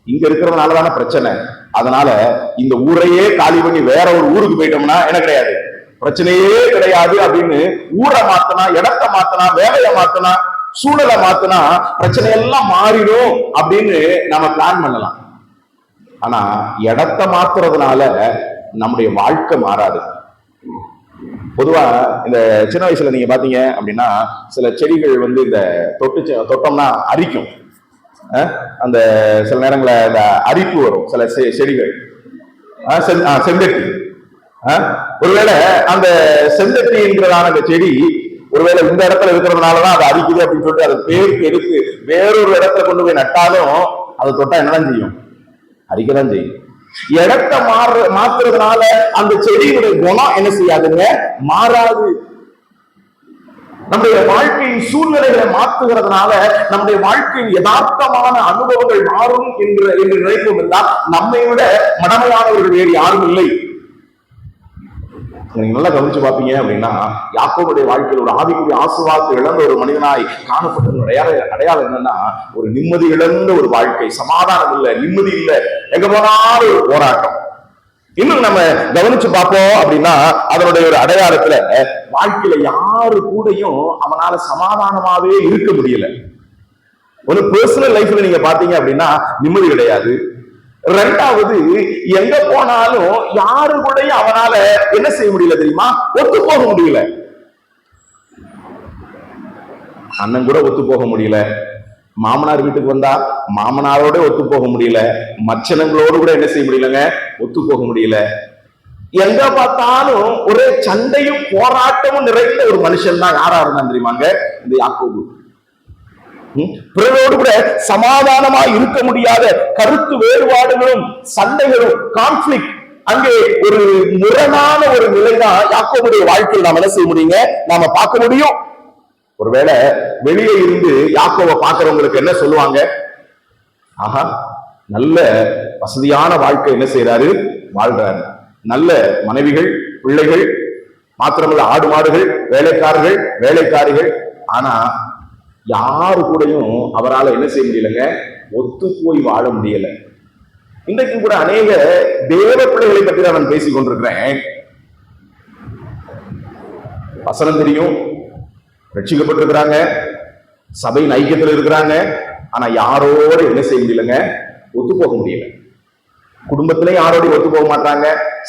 இங்க இருக்கிறதுனாலதான பிரச்சனை, அதனால இந்த ஊரையே காலி பண்ணி வேற ஒரு ஊருக்கு போயிட்டோம்னா என்ன கிடையாது, பிரச்சனையே கிடையாது அப்படின்னு ஊரை மாத்தனா, இடத்தை மாத்தனா, வேலையை மாத்தனா, சூழலை மாத்தினா பிரச்சனை எல்லாம் மாறிடும் அப்படின்னு நம்ம பிளான் பண்ணலாம். ஆனா இடத்த மாத்துறதுனால நம்முடைய வாழ்க்கை மாறாது. பொதுவா இந்த சின்ன வயசுல நீங்க பாத்தீங்க அப்படின்னா சில செடிகள் வந்து இந்த தொட்டோம்னா அரிக்கும். அந்த சில நேரங்கள இந்த அரிப்பு வரும் சில செடிகள். செந்தட்டி, ஒருவேளை அந்த செந்தட்டி என்கிறதான அந்த செடி ஒருவேளை இந்த இடத்துல இருக்கிறதுனாலதான் அது அரிக்குது அப்படின்னு சொல்லிட்டு அதை பேருக்கு எடுத்து வேறொரு இடத்துல கொண்டு போய் நட்டாலும் அதை தொட்டா என்னதான் செய்யும்? அரிக்கதான் செய்யும். இடத்தை மாத்துறதுனால அந்த செடியுடைய குணம் என்ன செய்யாதுங்க? மாறாது. நம்முடைய வாழ்க்கையின் சூழ்நிலைகளை மாற்றுகிறதுனால நம்முடைய வாழ்க்கையின் யதார்த்தமான அனுபவங்கள் மாறும் என்று நினைப்போம் என்றால் நம்மை விட மடமையானவர்கள் வேறு யாரும் இல்லை. நீங்க நல்லா கவனிச்சு பாப்பீங்க அப்படின்னா யாக்கோபுடைய வாழ்க்கையில் ஒரு ஆவிக்குரிய ஆசீர்வாதத்தை இழந்த ஒரு மனிதனாய் காணப்பட்ட அடையாளம் என்னன்னா ஒரு நிம்மதி இழந்த ஒரு வாழ்க்கை, சமாதானம் இல்லை, நிம்மதி இல்லை, எங்க போனாலும் ஒரு போராட்டம். இன்னும் நம்ம கவனிச்சு பார்ப்போம் அப்படின்னா அதனுடைய ஒரு அடையாளத்துல வாழ்க்கையில யாரு கூடயும் அவனால சமாதானமாவே இருக்க முடியல. ஒரு பர்சனல் லைஃப்ல நீங்க பாத்தீங்க அப்படின்னா நிம்மதி கிடையாது. ரெண்டாவது, எங்க போனாலும் யாரு கூடயும் அவனால என்ன செய்ய முடியல தெரியுமா? ஒத்து போக முடியல. அண்ணன் கூட ஒத்து போக முடியல, மாமனார் வீட்டுக்கு வந்தா மாமனாரோட ஒத்து போக முடியல, மச்சனங்களோடு கூட என்ன செய்ய முடியலங்க? ஒத்து போக முடியல. எங்க பார்த்தாலும் ஒரே சண்டையும் போராட்டமும் நிறைந்த ஒரு மனுஷன் தான் யாரா இருந்தான் தெரியுமாங்க? இந்த யாக்கோபு. பிறரோடு கூட சமாதானமா இருக்க முடியாத கருத்து வேறுபாடுகளும் சண்டைகளும் கான்ஃபிளிக்ட், அங்கே ஒரு முரணான ஒரு நிலைதான் யாக்கோபுடைய வாழ்க்கையில் நாம என்ன செய்ய முடியுங்க? நாம பார்க்க முடியும். ஒருவேளை வெளியே இருந்து யாக்கோபை பார்க்கிறவங்களுக்கு என்ன சொல்லுவாங்க? ஆஹா, நல்ல வசதியான வாழ்க்கை என்ன செய்யறாரு? வாழ்றாரு. நல்ல மனைவிகள், பிள்ளைகள், மாத்திரமல்ல ஆடு மாடுகள், வேலைக்காரர்கள், வேலைக்காரிகள். ஆனா யாரு கூடயும் அவரால் என்ன செய்ய முடியலங்க? ஒத்து போய் வாழ முடியல. இன்றைக்கு கூட அநேக தேவ பிள்ளைகளை பற்றி தான் நான் பேசிக் கொண்டிருக்கிறேன். வசனம் தெரியும், ரட்சிக்கப்பட்டிருக்கிறாங்க, சபையின் ஐக்கியத்தில் இருக்கிறாங்க. ஆனா யாரோட என்ன செய்ய முடியலங்க? ஒத்து போக முடியல. குடும்பத்திலையும் யாரோடையும் ஒத்து போக மாட்டாங்க,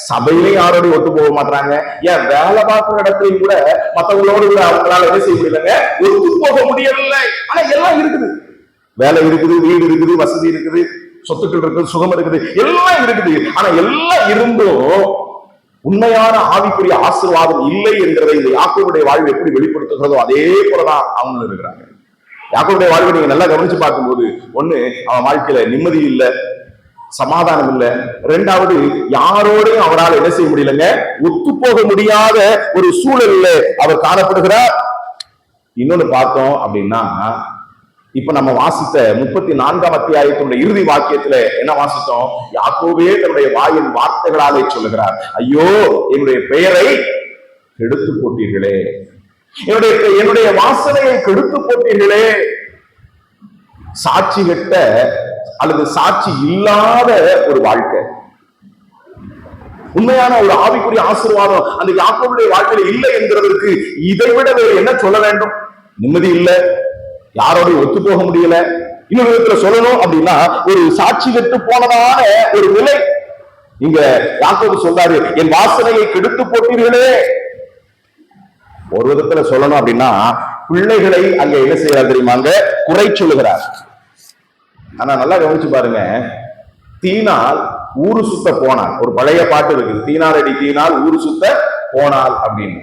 சபையிலையும் யாரோடையும் ஒத்து போக மாட்டாங்க. ஏன் வேலை பார்க்கிற இடத்துலையும் கூட மற்றவங்களோடு கூட அவங்களால என்ன செய்ய முடியலங்க? ஒத்து போக முடியவில்லை. ஆனா எல்லாம் இருக்குது, வேலை இருக்குது, வீடு இருக்குது, வசதி இருக்குது, சொத்துக்கள் இருக்குது, சுகம் இருக்குது, எல்லாம் இருக்குது. ஆனா எல்லாம் இருந்தும் உண்மையான ஆவிக்குரிய ஆசீர்வாதம் இல்லை என்கிறதை இந்த யாக்கோபுடைய வாழ்வு எப்படி வெளிப்படுத்துகிறதோ அதே போலதான் அவங்களும் இருக்கிறாங்க. யாக்கோபுடைய வாழ்வை நீங்க நல்லா கவனிச்சு பார்க்கும்போது, ஒண்ணு, அவன் வாழ்க்கையில நிம்மதி இல்லை, சமாதானம் இல்லை. இரண்டாவது, யாரோடையும் அவரால் என்ன செய்ய முடியலங்க? ஒத்து போக முடியாத ஒரு சூழல்ல அவர் காணப்படுகிறார். இன்னொன்னு பார்த்தோம் அப்படின்னா, இப்ப நம்ம வாசித்த 34ஆம் அத்தியாயத்தினுடைய இறுதி வாக்கியத்துல என்ன வாசித்தோம்? யாக்கோபே தன்னுடைய வாயின் வார்த்தைகளாலே சொல்லுகிறார், ஐயோ என்னுடைய பெயரை கெடுத்து போட்டீர்களே, என்னுடைய வாசனையை கெடுத்து போட்டீர்களே. சாட்சி கெட்ட அல்லது சாட்சி இல்லாத ஒரு வாழ்க்கை, உண்மையான ஒரு ஆவிக்குரிய ஆசீர்வாதம் அந்த யாக்கோபுடைய வாழ்க்கையில இல்லை என்கிறதற்கு இதை விட வேறு என்ன சொல்ல வேண்டும்? நிம்மதி இல்லை, யாரோடையும் ஒத்து போக முடியல. இன்னொரு விதத்துல சொல்லணும் அப்படின்னா ஒரு சாட்சி கெட்டு போனதான ஒரு நிலை. இங்க யாக்கோபு சொல்றாரு, என் வாசனையை கெடுத்து போட்டீர்களே. ஒரு விதத்துல சொல்லணும் அப்படின்னா பிள்ளைகளை அங்க என்ன செய்யறாரு தெரியுமாங்க? குறை சொல்லுகிறார். ஆனா நல்லா கவனிச்சு பாருங்க, தீனால் ஊரு சுத்த போனாள். ஒரு பழைய பாட்டு இருக்குது, தீனால் அடி தீனால் ஊரு சுத்த போனாள் அப்படின்னு.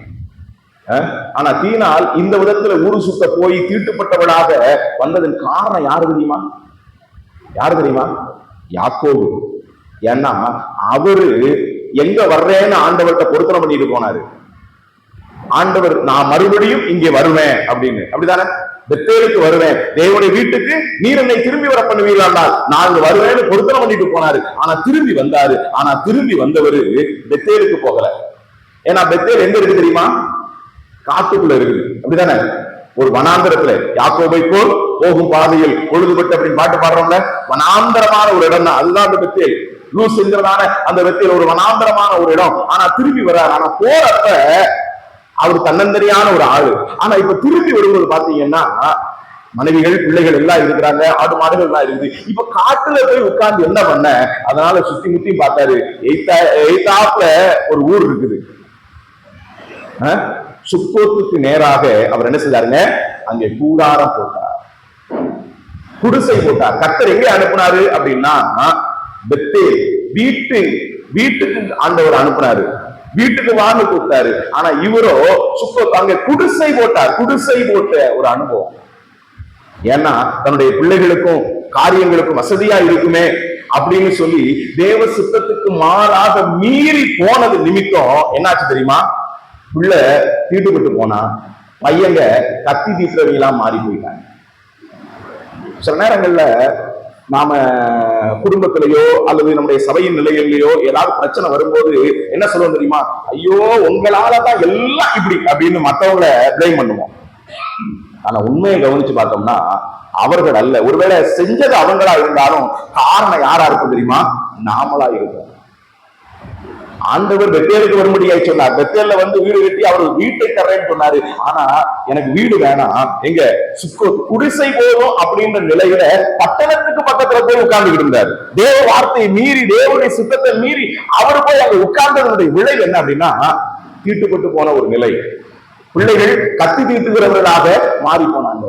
ஆனா தீனால் இந்த விதத்துல ஊரு சுத்த போய் தீட்டுப்பட்டவளாக வந்ததன் காரணம் யாரு தெரியுமா? யாரு தெரியுமா? யாக்கோபு. ஏன்னா அவரு எங்க வர்றேன்னு ஆண்டவர்கிட்ட பொருத்தனை பண்ணிட்டு போனாரு. ஆண்டவர், நான் மறுபடியும் இங்கே வருவேன் அப்படின்னு, அப்படிதானே? பெத்தேலுக்கு வருவேன், தேவனுடைய வீட்டுக்கு நீர் என்னை திரும்பி வர பண்ணுவீங்களா, நான் வருவேன்னு பொருத்தனை பண்ணிட்டு போனாரு. ஆனா திரும்பி வந்தாரு. ஆனா திரும்பி வந்தவரு பெத்தேலுக்கு போகல. ஏன்னா பெத்தேல் எங்க இருக்கு தெரியுமா? காட்டுக்குள்ள இருக்குது, அப்படிதானே? ஒரு வனாந்தரத்துல, யாக்கோபை போல் போகும் பாதையில் பொழுதுபட்டு அப்படின்னு பாட்டு பாடுறோம்ல, வனாந்தரமான ஒரு இடம் தான் அதுதான் அந்த பெத்தேல். லூஸ் என்கிறதான அந்த பெத்தேல் ஒரு வனாந்தரமான ஒரு இடம். ஆனா திரும்பி வர்றாரு. ஆனா போறப்ப அவர் தன்னந்தனியான ஒரு ஆளு. ஆனா இப்ப திரும்பி வரும்போது பாத்தீங்கன்னா மனைவிகள் பிள்ளைகள் எல்லாம் இருக்கிறாங்க, ஆடு மாடுகள் எல்லாம் இருக்குது. இப்ப காட்டுல போய் உட்கார்ந்து என்ன பண்ண, அதனால சுத்தி முத்தி பார்த்தாரு. எய்தாப்ல ஒரு ஊர் இருக்குது. சுக்கோத்துக்கு நேராக அவர் என்ன செய்தாருங்க, அங்கே கூடாரம் போட்டார், குடிசை போட்டார். கர்த்தர் எங்கே அனுப்புனாரு அப்படின்னா பெத்தேல், வீட்டுக்கு ஆண்டவர் அனுப்புனாரு, வீட்டுக்கு வான்னு கூப்பிட்டாரு. ஆனா இவரோ சுக்கோத் அங்க குடிசை போட்டார். குடிசை போட்ட ஒரு அனுபவம். ஏன்னா தன்னுடைய பிள்ளைகளுக்கும் காரியங்களுக்கும் வசதியா இருக்குமே அப்படின்னு சொல்லி தேவ சித்தத்துக்கு மாறாக மீறி போனது நிமித்தம் என்னாச்சு தெரியுமா, பிள்ளை தீட்டுப்பட்டு போனா, பையங்க கத்தி தீட்டுறவங்களாம் மாறி போயிட்டாங்க. சில நேரங்கள்ல நாம குடும்பத்திலேயோ அல்லது நம்முடைய சபையின் நிலையிலேயோ ஏதாவது பிரச்சனை வரும்போது என்ன சொல்லுவோம் தெரியுமா, ஐயோ உங்களாலதான் எல்லாம் இப்படி அப்படின்னு மற்றவங்களை பிளேம் பண்ணுவோம். ஆனா உண்மையை கவனிச்சு பார்த்தோம்னா அவர்கள் அல்ல. ஒருவேளை செஞ்சது அவங்களா இருந்தாலும் காரணம் யாரா இருக்கும் தெரியுமா, நாமளா இருக்கும். ஆண்டவர் பெத்தேலுக்கு வரும்படியாய் சொன்னார். பெத்தேல்ல வந்து வீடு கட்டி அவர் வீட்டை தர்றேன்னு சொன்னாரு. ஆனா எனக்கு வீடு வேணாம், எங்க குடிசை போதும் அப்படின்ற நிலையில பட்டணத்துக்கு பக்கத்துல போய் உட்கார்ந்துகிட்டு இருந்தாரு. தேவ வார்த்தையை மீறி, தேவனுடைய சித்தத்தை மீறி அவர் போய் அங்க உட்கார்ந்ததனுடைய விளைவு என்ன அப்படின்னா தீட்டுப்பட்டு போன ஒரு நிலை. பிள்ளைகள் கத்தி தீட்டுகிறவர்களாக மாறி போனாங்க.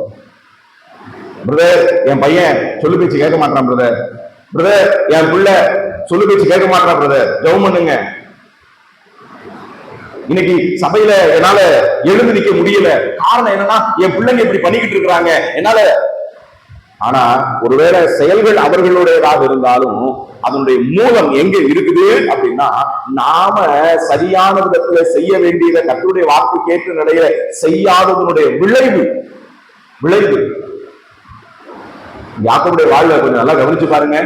பிரதர் என் பையன் சொல்லு பேச்சு கேட்க மாட்டான், பிரதர் என் பிள்ளை சொல்லு பேச்சு கேட்க மாட்டான், பிரதர் ஜெபம் பண்ணுங்க. இன்னைக்கு சபையில என்னால எழுந்து நிக்க முடியல, காரணம் என்னன்னா என் பிள்ளைங்க இப்படி பண்ணிக்கிட்டு இருக்கிறாங்க என்னால. ஆனா ஒருவேளை செயல்கள் அவர்களுடையதாக இருந்தாலும் அதனுடைய மூலம் எங்க இருக்குது அப்படின்னா நாம சரியான விதத்துல செய்ய வேண்டியதை கர்த்தருடைய வார்த்தை கேட்டு நிலைய செய்யாததனுடைய விளைவு. யாக்கோபுடைய வாழ்வை கொஞ்சம் நல்லா கவனிச்சு பாருங்க.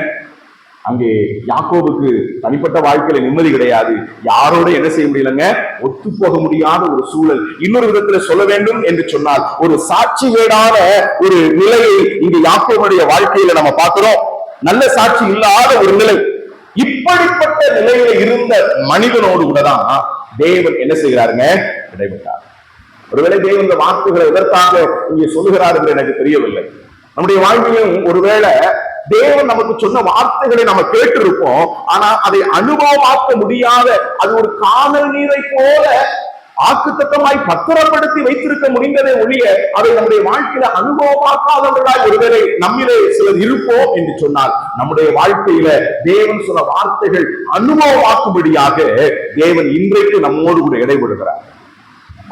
அங்கே யாக்கோபுக்கு தனிப்பட்ட வாழ்க்கையில நிம்மதி கிடையாது. யாரோட என்ன செய்ய முடியலங்க, ஒத்து போக முடியாத ஒரு சூழல். இன்னொரு விதத்துல சொல்ல வேண்டும் என்று சொன்னால் ஒரு சாட்சி வேடான ஒரு நிலையை இங்கு யாக்கோபுடைய வாழ்க்கையில நம்ம பார்க்கிறோம். நல்ல சாட்சி இல்லாத ஒரு நிலை. இப்படிப்பட்ட நிலையில இருந்த மனிதனோடு கூட தான் தேவன் என்ன செய்கிறாருங்க, இடைப்பட்டார். ஒருவேளை தேவன் இந்த வார்த்தைகளை எதற்காக இங்கே சொல்லுகிறார் என்று எனக்கு தெரியவில்லை. நம்முடைய வாழ்க்கையிலும் ஒருவேளை தேவன் நமக்கு சொன்ன வார்த்தைகளை நம்ம கேட்டு இருப்போம், ஆனா அதை அனுபவமாக்க முடியாத, அது ஒரு காணல் நீரை போல ஆக்குத்தத்தமாய் பத்திரப்படுத்தி வைத்திருக்க முடிந்ததே ஒழிய அதை நம்முடைய வாழ்க்கையில அனுபவமாக்காதவர்களாய் ஒருவேளை நம்மிலே சிலர் இருப்போம் என்று சொன்னால் நம்முடைய வாழ்க்கையில தேவன் சொன்ன வார்த்தைகள் அனுபவமாக்கும்படியாக தேவன் இன்றைக்கு நம்மோடு கூட இடைபடுகிறார்.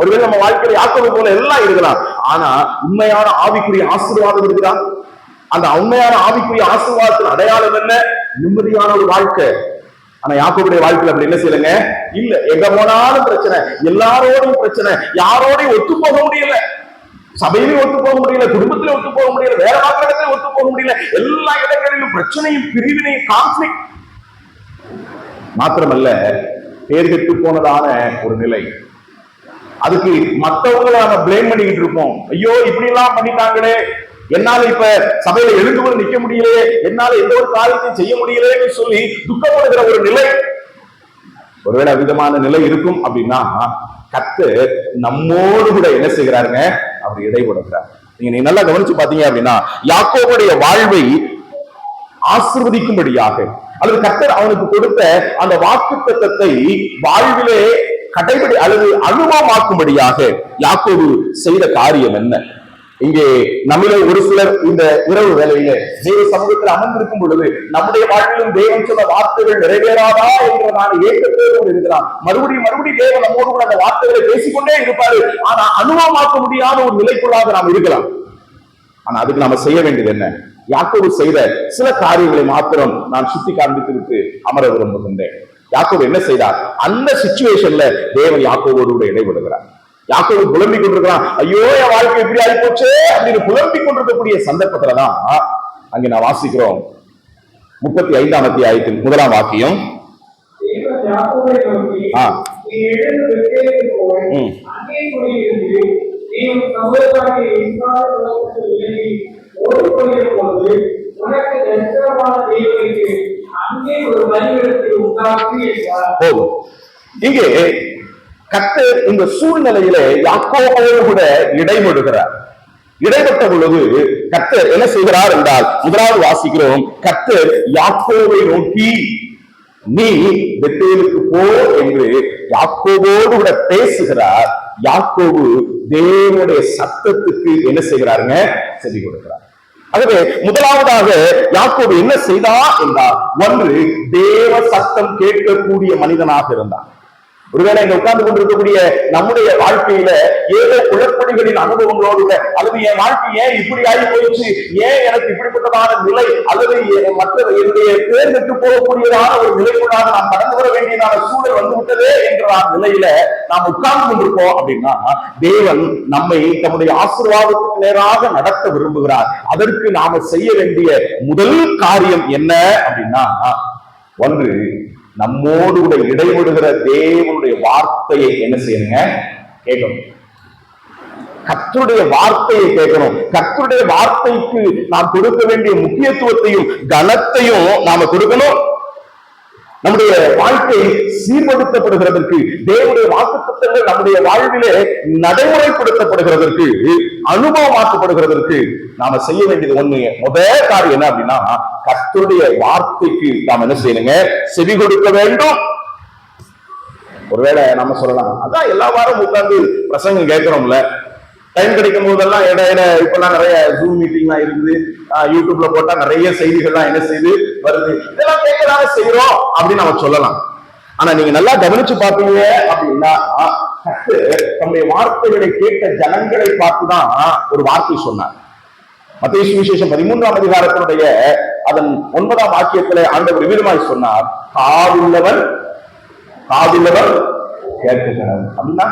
ஒருவேளை நம்ம வாழ்க்கையில யாக்கோபு போல எல்லாம் இருக்கலாம், ஆனா உண்மையான ஆவிக்குரிய ஆசீர்வாதம் இருக்கிறார். அந்த உண்மையான ஆவிக்குரிய ஆசீர்வாதத்தின் அடையாளம் என்ன, நிம்மதியான ஒரு வாழ்க்கை. ஆனா யாக்கோபுடைய வாழ்க்கையில அப்படி என்ன செய்யலங்க, இல்ல. எங்க போனாலும் பிரச்சனை, எல்லாரோடையும் பிரச்சனை, யாரோடையும் ஒத்து போக முடியல, சபையிலையும் ஒத்து போக முடியல, குடும்பத்தில ஒத்து போக முடியல, வேற இடத்துல ஒத்து போக முடியல, எல்லா இடங்களிலும் பிரச்சனையும் பிரிவினையும் கான்ஃபிளிக்ட். மாத்திரமல்ல பேர் கெட்டு போனதான ஒரு நிலை. அதுக்கு மற்றவங்களை நம்ம பிளேம் பண்ணிக்கிட்டு இருப்போம். ஐயோ இப்படி எல்லாம் பண்ணிட்டாங்களே, என்னால இப்ப சபையில எழுந்து கொண்டு நிக்க முடியலையே, என்னால எந்த ஒரு காரியத்தையும் செய்ய முடியலைன்னு சொல்லி துக்கப்படுகிற ஒரு நிலை. ஒருவேளை விதமான நிலை இருக்கும் அப்படின்னா கர்த்தர் நம்மோடு கூட என்ன செய்கிறாருங்க, அவர் இடைபடுகிறார். நீங்க நல்லா கவனிச்சு பாத்தீங்க அப்படின்னா யாக்கோபுடைய வாழ்வை ஆசீர்வதிக்கும்படியாக அல்லது கர்த்தர் அவனுக்கு கொடுத்த அந்த வாக்குத்தத்தத்தை வாழ்விலே கடைபிடி அல்லது அனுபவமாக்கும்படியாக யாக்கோபு செய்த காரியம் என்ன? இங்கே நம்மளே ஒரு சிலர் இந்த இரவு வேளையில தேவ சமூகத்தில் அமர்ந்திருக்கும் பொழுது நம்முடைய வாழ்விலும் தேவன் சொன்ன வார்த்தைகள் நிறைவேறாதா என்ற நான் ஏக்கத்தோடு இருக்கிறான். மறுபடியும் தேவன் நம்மோடு கூட அந்த வார்த்தைகளை பேசிக்கொண்டே இருப்பாரு. ஆனா அனுபவமாக்க முடியாத ஒரு நிலைக்குள்ளாக நாம் இருக்கலாம். ஆனா அதுக்கு நாம செய்ய வேண்டியது என்ன? யாக்கோபு செய்த சில காரியங்களை மாத்திரம் நான் சுட்டி காண்பித்து அமர விரும்புகின்றேன். யாக்கோபு என்ன செய்தார்? அந்த சிச்சுவேஷன்ல தேவன் யாக்கோபோடு கூட இடைபடுகிறார். யாக்கோபு புலம்பிக் கொண்டிருக்கிறான், ஐயோ என் வாழ்க்கை இப்படி ஆகி போச்சே அப்படின்னு புலம்பிக் கொண்டிருக்கக்கூடிய சந்தர்ப்பத்துலதான் அங்கே நான் வாசிக்கிறோம் 35ஆம் அத்தியாயத்தின் 1ஆம் வாக்கியம். இங்கே கர்த்தர் இந்த சூழ்நிலையிலே யாக்கோபோடு கூட இடைபடுகிறார். இடைப்பட்ட பொழுது கர்த்தர் என்ன செய்கிறார் என்றால், முதலாவது வாசிக்கிறோம், கர்த்தர் யாக்கோபை நோக்கி நீ பெத்தேலுக்கு போ என்று யாக்கோபோடு கூட பேசுகிறார். யாக்கோபு தேவனுடைய சத்தத்துக்கு என்ன செய்கிறாருங்க? செவி கொடுக்கிறார். ஆகவே முதலாவதாக யாக்கோபு என்ன செய்தார் என்றால், ஒன்று, தேவ சத்தம் கேட்கக்கூடிய மனிதனாக இருந்தார். ஒருவேளை இங்க உட்கார்ந்து கொண்டிருக்கக்கூடிய நம்முடைய வாழ்க்கையில ஏதோ குழப்படிகளின் அனுபவங்களோடு, அல்லது என் வாழ்க்கை ஏன் இப்படி ஆகி போயிடுச்சு, ஏன் எனக்கு இப்படிப்பட்டதான நிலை, அல்லது மற்ற என்னுடைய தேர்ந்தெடுத்து போகக்கூடியதான ஒரு நிலைக்குள்ளாக நாம் கடந்து வர வேண்டியதான சூழல் வந்து விட்டதே என்ற நிலையில நாம் உட்கார்ந்து கொண்டிருக்கோம் அப்படின்னா, தேவன் நம்மை தம்முடைய ஆசீர்வாதத்துக்கு நேராக நடத்த விரும்புகிறார். அதற்கு நாம செய்ய வேண்டிய முதல் காரியம் என்ன அப்படின்னா, ஒன்று, நம்மோடு கூட இடைபடுகிற தேவனுடைய வார்த்தையை என்ன செய்யணுங்க? கேட்கணும். கர்த்தருடைய வார்த்தையை கேட்கணும். கர்த்தருடைய வார்த்தைக்கு நாம் கொடுக்க வேண்டிய முக்கியத்துவத்தையும் கனத்தையும் நாம கொடுக்கணும். நம்முடைய வாழ்க்கை சீர்படுத்தப்படுகிறதற்கு, தேவனுடைய வாக்குத்தத்தங்கள் நம்முடைய வாழ்விலே நடைமுறைப்படுத்தப்படுகிறதற்கு, அனுபவமாக்கப்படுகிறதற்கு நாம செய்ய வேண்டியது ஒண்ணு, முதல் காரியம் என்ன அப்படின்னா, கர்த்தருடைய வார்த்தைக்கு நாம் என்ன செய்யணுங்க? செவி கொடுக்க வேண்டும். ஒருவேளை நம்ம சொல்லலாம், அதான் எல்லா வாரம் உட்கார்ந்து பிரசங்கம் கேட்கிறோம்ல, டைம் கிடைக்கும் போதெல்லாம் இடையில இப்பெல்லாம் நிறைய ஜூம் மீட்டிங்லாம் இருக்குது, யூடியூப்ல போட்டா நிறைய செய்திகள்லாம் என்ன செய்து வருது, இதெல்லாம் கேட்கறாங்க செய்யறோம் அப்படின்னு நம்ம சொல்லலாம். ஆனா நீங்க நல்லா கவனிச்சு பாப்பீங்க அப்படின்னா, தம்முடைய வார்த்தைகளை கேட்ட ஜனங்களை பார்த்துதான் ஒரு வார்த்தை சொன்னார். மத்தேயு சுவிசேஷம் 13ஆம் அதிகாரத்தினுடைய அதன் 9ஆம் வாக்கியத்திலே ஆண்டவர் விதமாய் சொன்னார், காதுள்ளவன் கேட்கிறார் அப்படின்னா,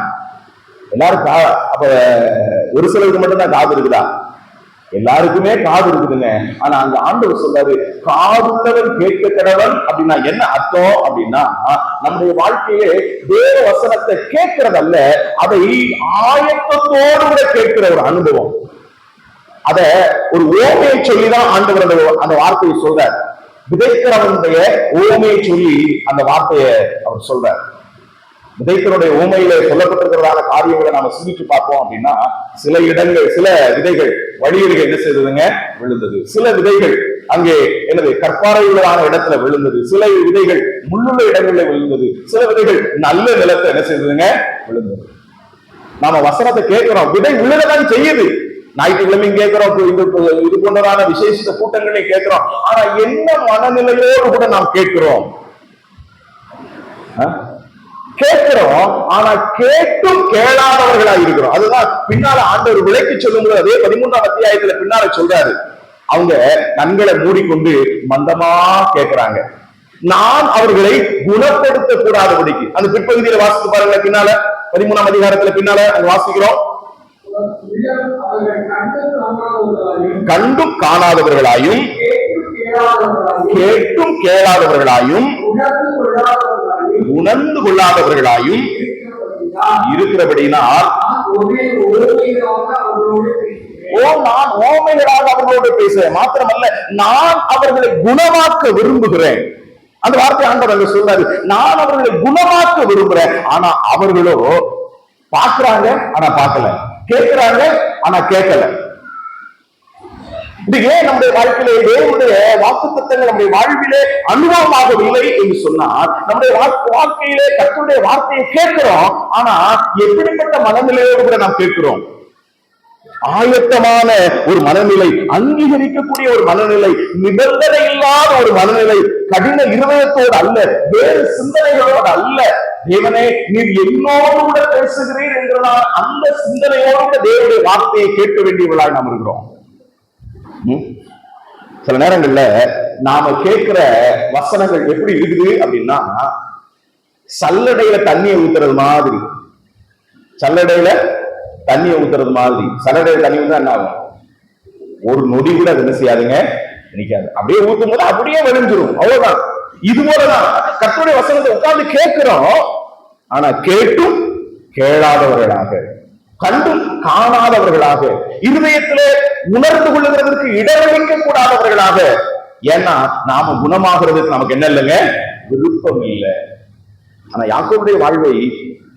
எல்லாரும் அப்ப ஒரு சிலருக்கு மட்டும்தான் காது இருக்குதா? எல்லாருக்குமே காது இருக்குதுங்க. ஆனா அங்க ஆண்டவர் சொல்றாரு, காதுள்ளவன் கேட்க கடவன் அப்படின்னா என்ன அர்த்தம் அப்படின்னா, நம்முடைய வாழ்க்கையிலே தேவ வசனத்தை கேட்கிறதல்ல, அதை ஆயத்தத்தோடு கூட கேட்கிற ஒரு அனுபவம். அத ஒரு ஓமையை சொல்லிதான் ஆண்டவர் அந்த வார்த்தையை சொல்றார். விதைக்கிறவனுடைய ஓமையை சொல்லி அந்த வார்த்தையை அவர் சொல்றார். விதைக்கிறோடைய ஊமையில சொல்லப்பட்டிருக்கிறதான காரியங்களை நாம சிந்திச்சு பார்ப்போம் அப்படின்னா, சில இடங்கள், சில விதைகள் வழியருகே என்ன செய்ததுங்க? விழுந்தது. சில விதைகள் அங்கே என்னது கற்பாறையுள்ளதான இடத்துல விழுந்தது. சில விதைகள் முள்ளுள்ள இடங்கள்ல விழுந்தது. சில விதைகள் நல்ல நிலத்தை என்ன செய்ததுங்க? விழுந்தது. நாம வசனத்தை கேட்கிறோம், விதை விழுதான் செய்யுது. ஞாயிற்றுக்கிழமையும் கேட்கிறோம், இது போன்றதான விசேஷ கூட்டங்களையும் கேட்கிறோம். ஆனா என்ன மனநிலையோடு கூட நாம் கேட்கிறோம்? கேட்கிறோம், ஆனா கேட்டும் கேளாதவர்களா இருக்கிறோம். அதுதான் பின்னால ஆண்டவர் விலைக்கு சொல்லும்போது அதே 13ஆம் அத்தியாயத்துல பின்னால சொல்றாரு, அவங்க கண்களை மூடிக்கொண்டு மந்தமா கேட்கிறாங்க, நான் அவர்களை குணப்படுத்த கூடாதபடிக்கு. அந்த பிற்பகுதியில வாசித்து பாருங்க, பின்னால 13ஆம் அதிகாரத்துல பின்னால அங்க வாசிக்கிறோம், கண்டும் காணாதவர்களாயும் கேட்டும் கேளாதவர்களாயும் உணர்ந்து கொள்ளாதவர்களாயும் இருக்கிறபடினால் நான் ஓமைகளாக அவர்களோடு பேசுறேன், மாத்திரமல்ல நான் அவர்களை குணமாக்க விரும்புகிறேன். அந்த வார்த்தை ஆண்டவர் அங்க சொல்றாரு, நான் அவர்களை குணமாக்க விரும்புறேன். ஆனா அவர்களோ பார்க்கிறாங்க, ஆனா பார்க்கல, கேட்கிறாங்க, ஆனா கேட்கல. இது ஏன் நம்முடைய வாழ்க்கையிலே தேவனுடைய வாக்குத்தத்தங்கள் நம்முடைய வாழ்விலே அனுபவமாகவில்லை என்று சொன்னால், நம்முடைய வாழ்க்கையிலே கர்த்தருடைய வார்த்தையை கேட்கிறோம், ஆனா எப்படிப்பட்ட மனநிலையோடு கூட நாம் கேட்கிறோம்? ஆயத்தமான ஒரு மனநிலை, அங்கீகரிக்கக்கூடிய ஒரு மனநிலை, நிபந்தனை இல்லாத ஒரு மனநிலை, கடின இருதயத்தோடு அல்ல, வேறு சிந்தனைகளோடு அல்ல. தேவனே நீர் என்னோடு கூட பேசுகிறீர் என்றால் அந்த சிந்தனையோடு கூட தேவனுடைய வார்த்தையை கேட்க வேண்டியவர்களாய் நாம் இருக்கிறோம். சில நேரங்கள்ல நாம கேட்கிற வசனங்கள் எப்படி இருக்குது அப்படின்னா, சல்லடையில தண்ணியை ஊத்துறது மாதிரி. சல்லடையில தண்ணியை ஊத்துறது மாதிரி. சல்லடையில தண்ணி ஊத்தா என்ன ஆகும்? ஒரு நொடி கூட அது என்ன செய்யாதுங்க, நிக்காது. அப்படியே ஊத்தும் போது அப்படியே வலிஞ்சிரும், அவ்வளவுதான். இது போலதான் கர்த்தருடைய வசனத்தை உட்கார்ந்து கேட்கிறோம், ஆனா கேட்டும் கேளாதவர்களாக, கண்டும் காணாதவர்களாக, இருதயத்திலே உணர்ந்து கொள்ளுகிறதற்கு இடமளிக்க கூடாதவர்களாக. ஏன்னா நாம குணமாகிறதுக்கு நமக்கு என்ன இல்லைங்க, விருப்பம் இல்லை. ஆனா யாக்கோபுடைய வாழ்வை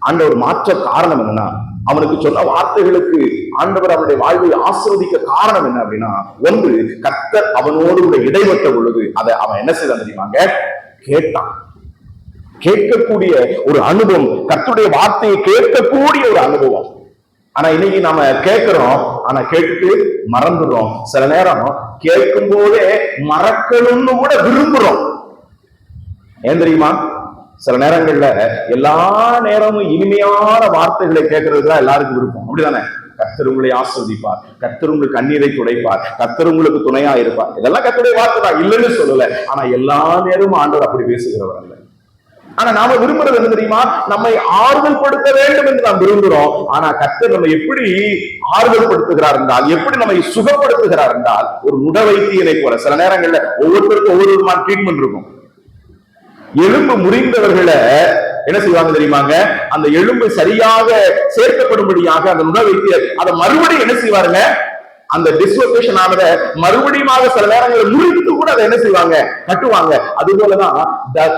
ஆண்டவர் மாற்ற காரணம் என்னன்னா, அவனுக்கு சொன்ன வார்த்தைகளுக்கு ஆண்டவர் அவனுடைய வாழ்வை ஆசீர்வதிக்க காரணம் என்ன அப்படின்னா, ஒன்று, கர்த்தர் அவனோடு கூட இடைப்பட்ட பொழுது அதை அவன் என்ன செய்தான் தெரியுமாங்க? கேட்டான். கேட்கக்கூடிய ஒரு அனுபவம், கர்த்தருடைய வார்த்தையை கேட்கக்கூடிய ஒரு அனுபவம். ஆனா இன்னைக்கு நாம கேட்கிறோம், ஆனா கேட்டு மறந்துடுறோம். சில நேரம் கேட்கும் போதே மறக்கணும்னு கூட விரும்புறோம். ஏன் தெரியுமா? சில நேரங்கள்ல எல்லா நேரமும் இனிமையான வார்த்தைகளை கேட்கறதுதான் எல்லாருக்கும் விருப்பம், அப்படிதானே? கர்த்தர் உங்களை ஆசீர்வதிப்பார், கர்த்தர் உங்களுக்கு கண்ணீரை துடைப்பார், கர்த்தர் உங்களுக்கு துணையா இருப்பார், இதெல்லாம் கர்த்தருடைய வார்த்தை தான், இல்லைன்னு சொல்லல. ஆனா எல்லா நேரமும் ஆண்டவர் அப்படி பேசுகிறவர் அல்ல. ஆனா நாம விரும்புறது என்ன தெரியுமா? நம்மை ஆறுதல் படுத்த வேண்டும் என்று நாம் விரும்புகிறோம். ஆனா கர்த்தர் நம்ம எப்படி ஆறுதல் படுத்துகிறார் என்றால், எப்படி நம்மை சுகப்படுத்துகிறார் என்றால், ஒரு முட வைத்தியனை போல. சில நேரங்கள்ல ஒவ்வொருத்தருக்கும் ஒவ்வொரு விதமான ட்ரீட்மெண்ட் இருக்கும். எலும்பு முறிந்தவர்களை என்ன செய்வாங்க தெரியுமாங்க? அந்த எலும்பு சரியாக சேர்க்கப்படும்படியாக அந்த முட வைத்தியர் அதை மறுபடியும் என்ன செய்வாருங்க? அந்த டிஸ்லோகேஷன் ஆனத மறுபடியும் சில நேரங்களில் முறித்து கூட அதை என்ன செய்வாங்க? கட்டுவாங்க. அது போலதான்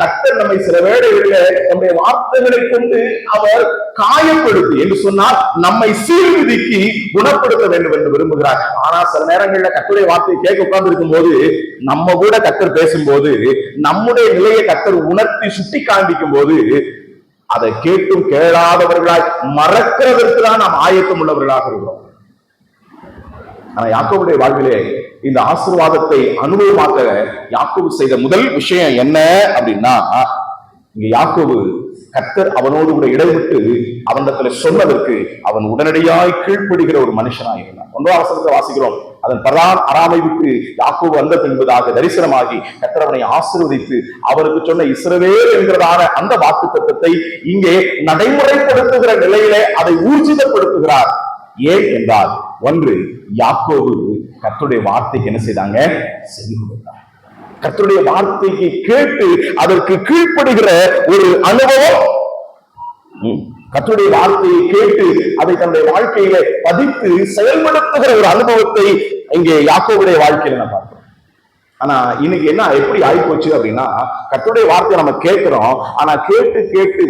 கர்த்தர் நம்மை சில வேளைகளில் நம்முடைய வார்த்தைகளை கொண்டு அவர் காயப்படுத்தி என்று சொன்னால் நம்மை சீர்திருத்தி குணப்படுத்த வேண்டும் என்று விரும்புகிறார். ஆனா சில நேரங்களில் கர்த்தருடைய வார்த்தையை கேட்க உட்கார்ந்து இருக்கும் போது, நம்ம கூட கர்த்தர் பேசும்போது, நம்முடைய நிலையை கர்த்தர் உணர்த்தி சுட்டி காண்பிக்கும் போது, அதை கேட்டும் கேளாதவர்களாய் மறக்கிறதற்கு தான் நாம் ஆயத்தம் உள்ளவர்களாக இருக்கிறோம். ஆனா யாக்கோபுடைய வாழ்விலே இந்த ஆசீர்வாதத்தை அனுபவமாக்க யாக்கோபு செய்த முதல் விஷயம் என்ன அப்படின்னா, இங்க யாக்கோபு கர்த்தர் அவனோடு கூட இடைவிட்டு அவனிடத்துல சொன்னதற்கு அவன் உடனடியாய் கீழ்ப்படுகிற ஒரு மனுஷனாக இருந்தான். 1ஆம் வசனத்தை வாசிக்கிறோம். அதன் பரான் அராமைவுக்கு யாக்கோபு வந்த பின்பதாக தரிசனமாகி கர்த்தர் அவனை ஆசீர்வதித்து அவருக்கு சொன்ன இஸ்ரவேல் என்கிறதான அந்த வாக்குத்தத்தத்தை இங்கே நடைமுறைப்படுத்துகிற நிலையிலே அதை ஊர்ஜிதப்படுத்துகிறார். ஏன் என்றால், ஒன்று, யாக்கோபு கர்த்தருடைய வார்த்தைக்கு என்ன செய்தாங்க? செவி கொடுத்தார். கர்த்தருடைய வார்த்தைக்கு கேட்டு அதற்கு கீழ்ப்படுகிற ஒரு அனுபவம், கர்த்தருடைய வார்த்தையை கேட்டு அதை தன்னுடைய வாழ்க்கையில பதித்து செயல்படுத்துகிற ஒரு அனுபவத்தை இங்கே யாக்கோபுடைய வாழ்க்கையில நம்ம பார்க்கிறோம். ஆனா இன்னைக்கு என்ன எப்படி ஆயிப்போச்சு அப்படின்னா, கர்த்தருடைய வார்த்தையை நம்ம கேட்கிறோம், ஆனா கேட்டு கேட்டு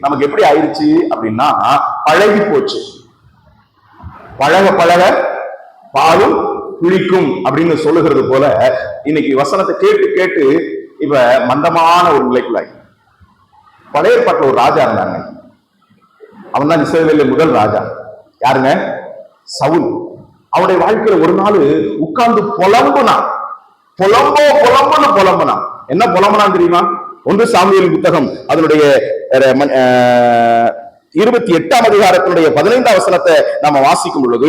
நமக்கு எப்படி ஆயிடுச்சு அப்படின்னா, பழகி போச்சு. பழக பழக பாலும் புளிக்கும் அப்படின்னு சொல்லுகிறது போல, இன்னைக்கு வசனத்தை கேட்டு கேட்டு இப்ப மந்தமான ஒரு நிலைக்குள்ளாய். பழைய ஏற்பாட்டுல ஒரு ராஜா இருந்தாங்க. அவன் தான் இஸ்ரவேலின் முதல் ராஜா. யாருங்க? சவுல். அவனுடைய வாழ்க்கையில ஒரு நாள் உட்கார்ந்து புலம்புனான். புலம்புனா என்ன புலம்புனான் தெரியுமா? 1 சாமுவேல் புத்தகம் அதனுடைய 28ஆம் அதிகாரத்தினுடைய 15ஆம் வசனத்தை நாம வாசிக்கும் பொழுது,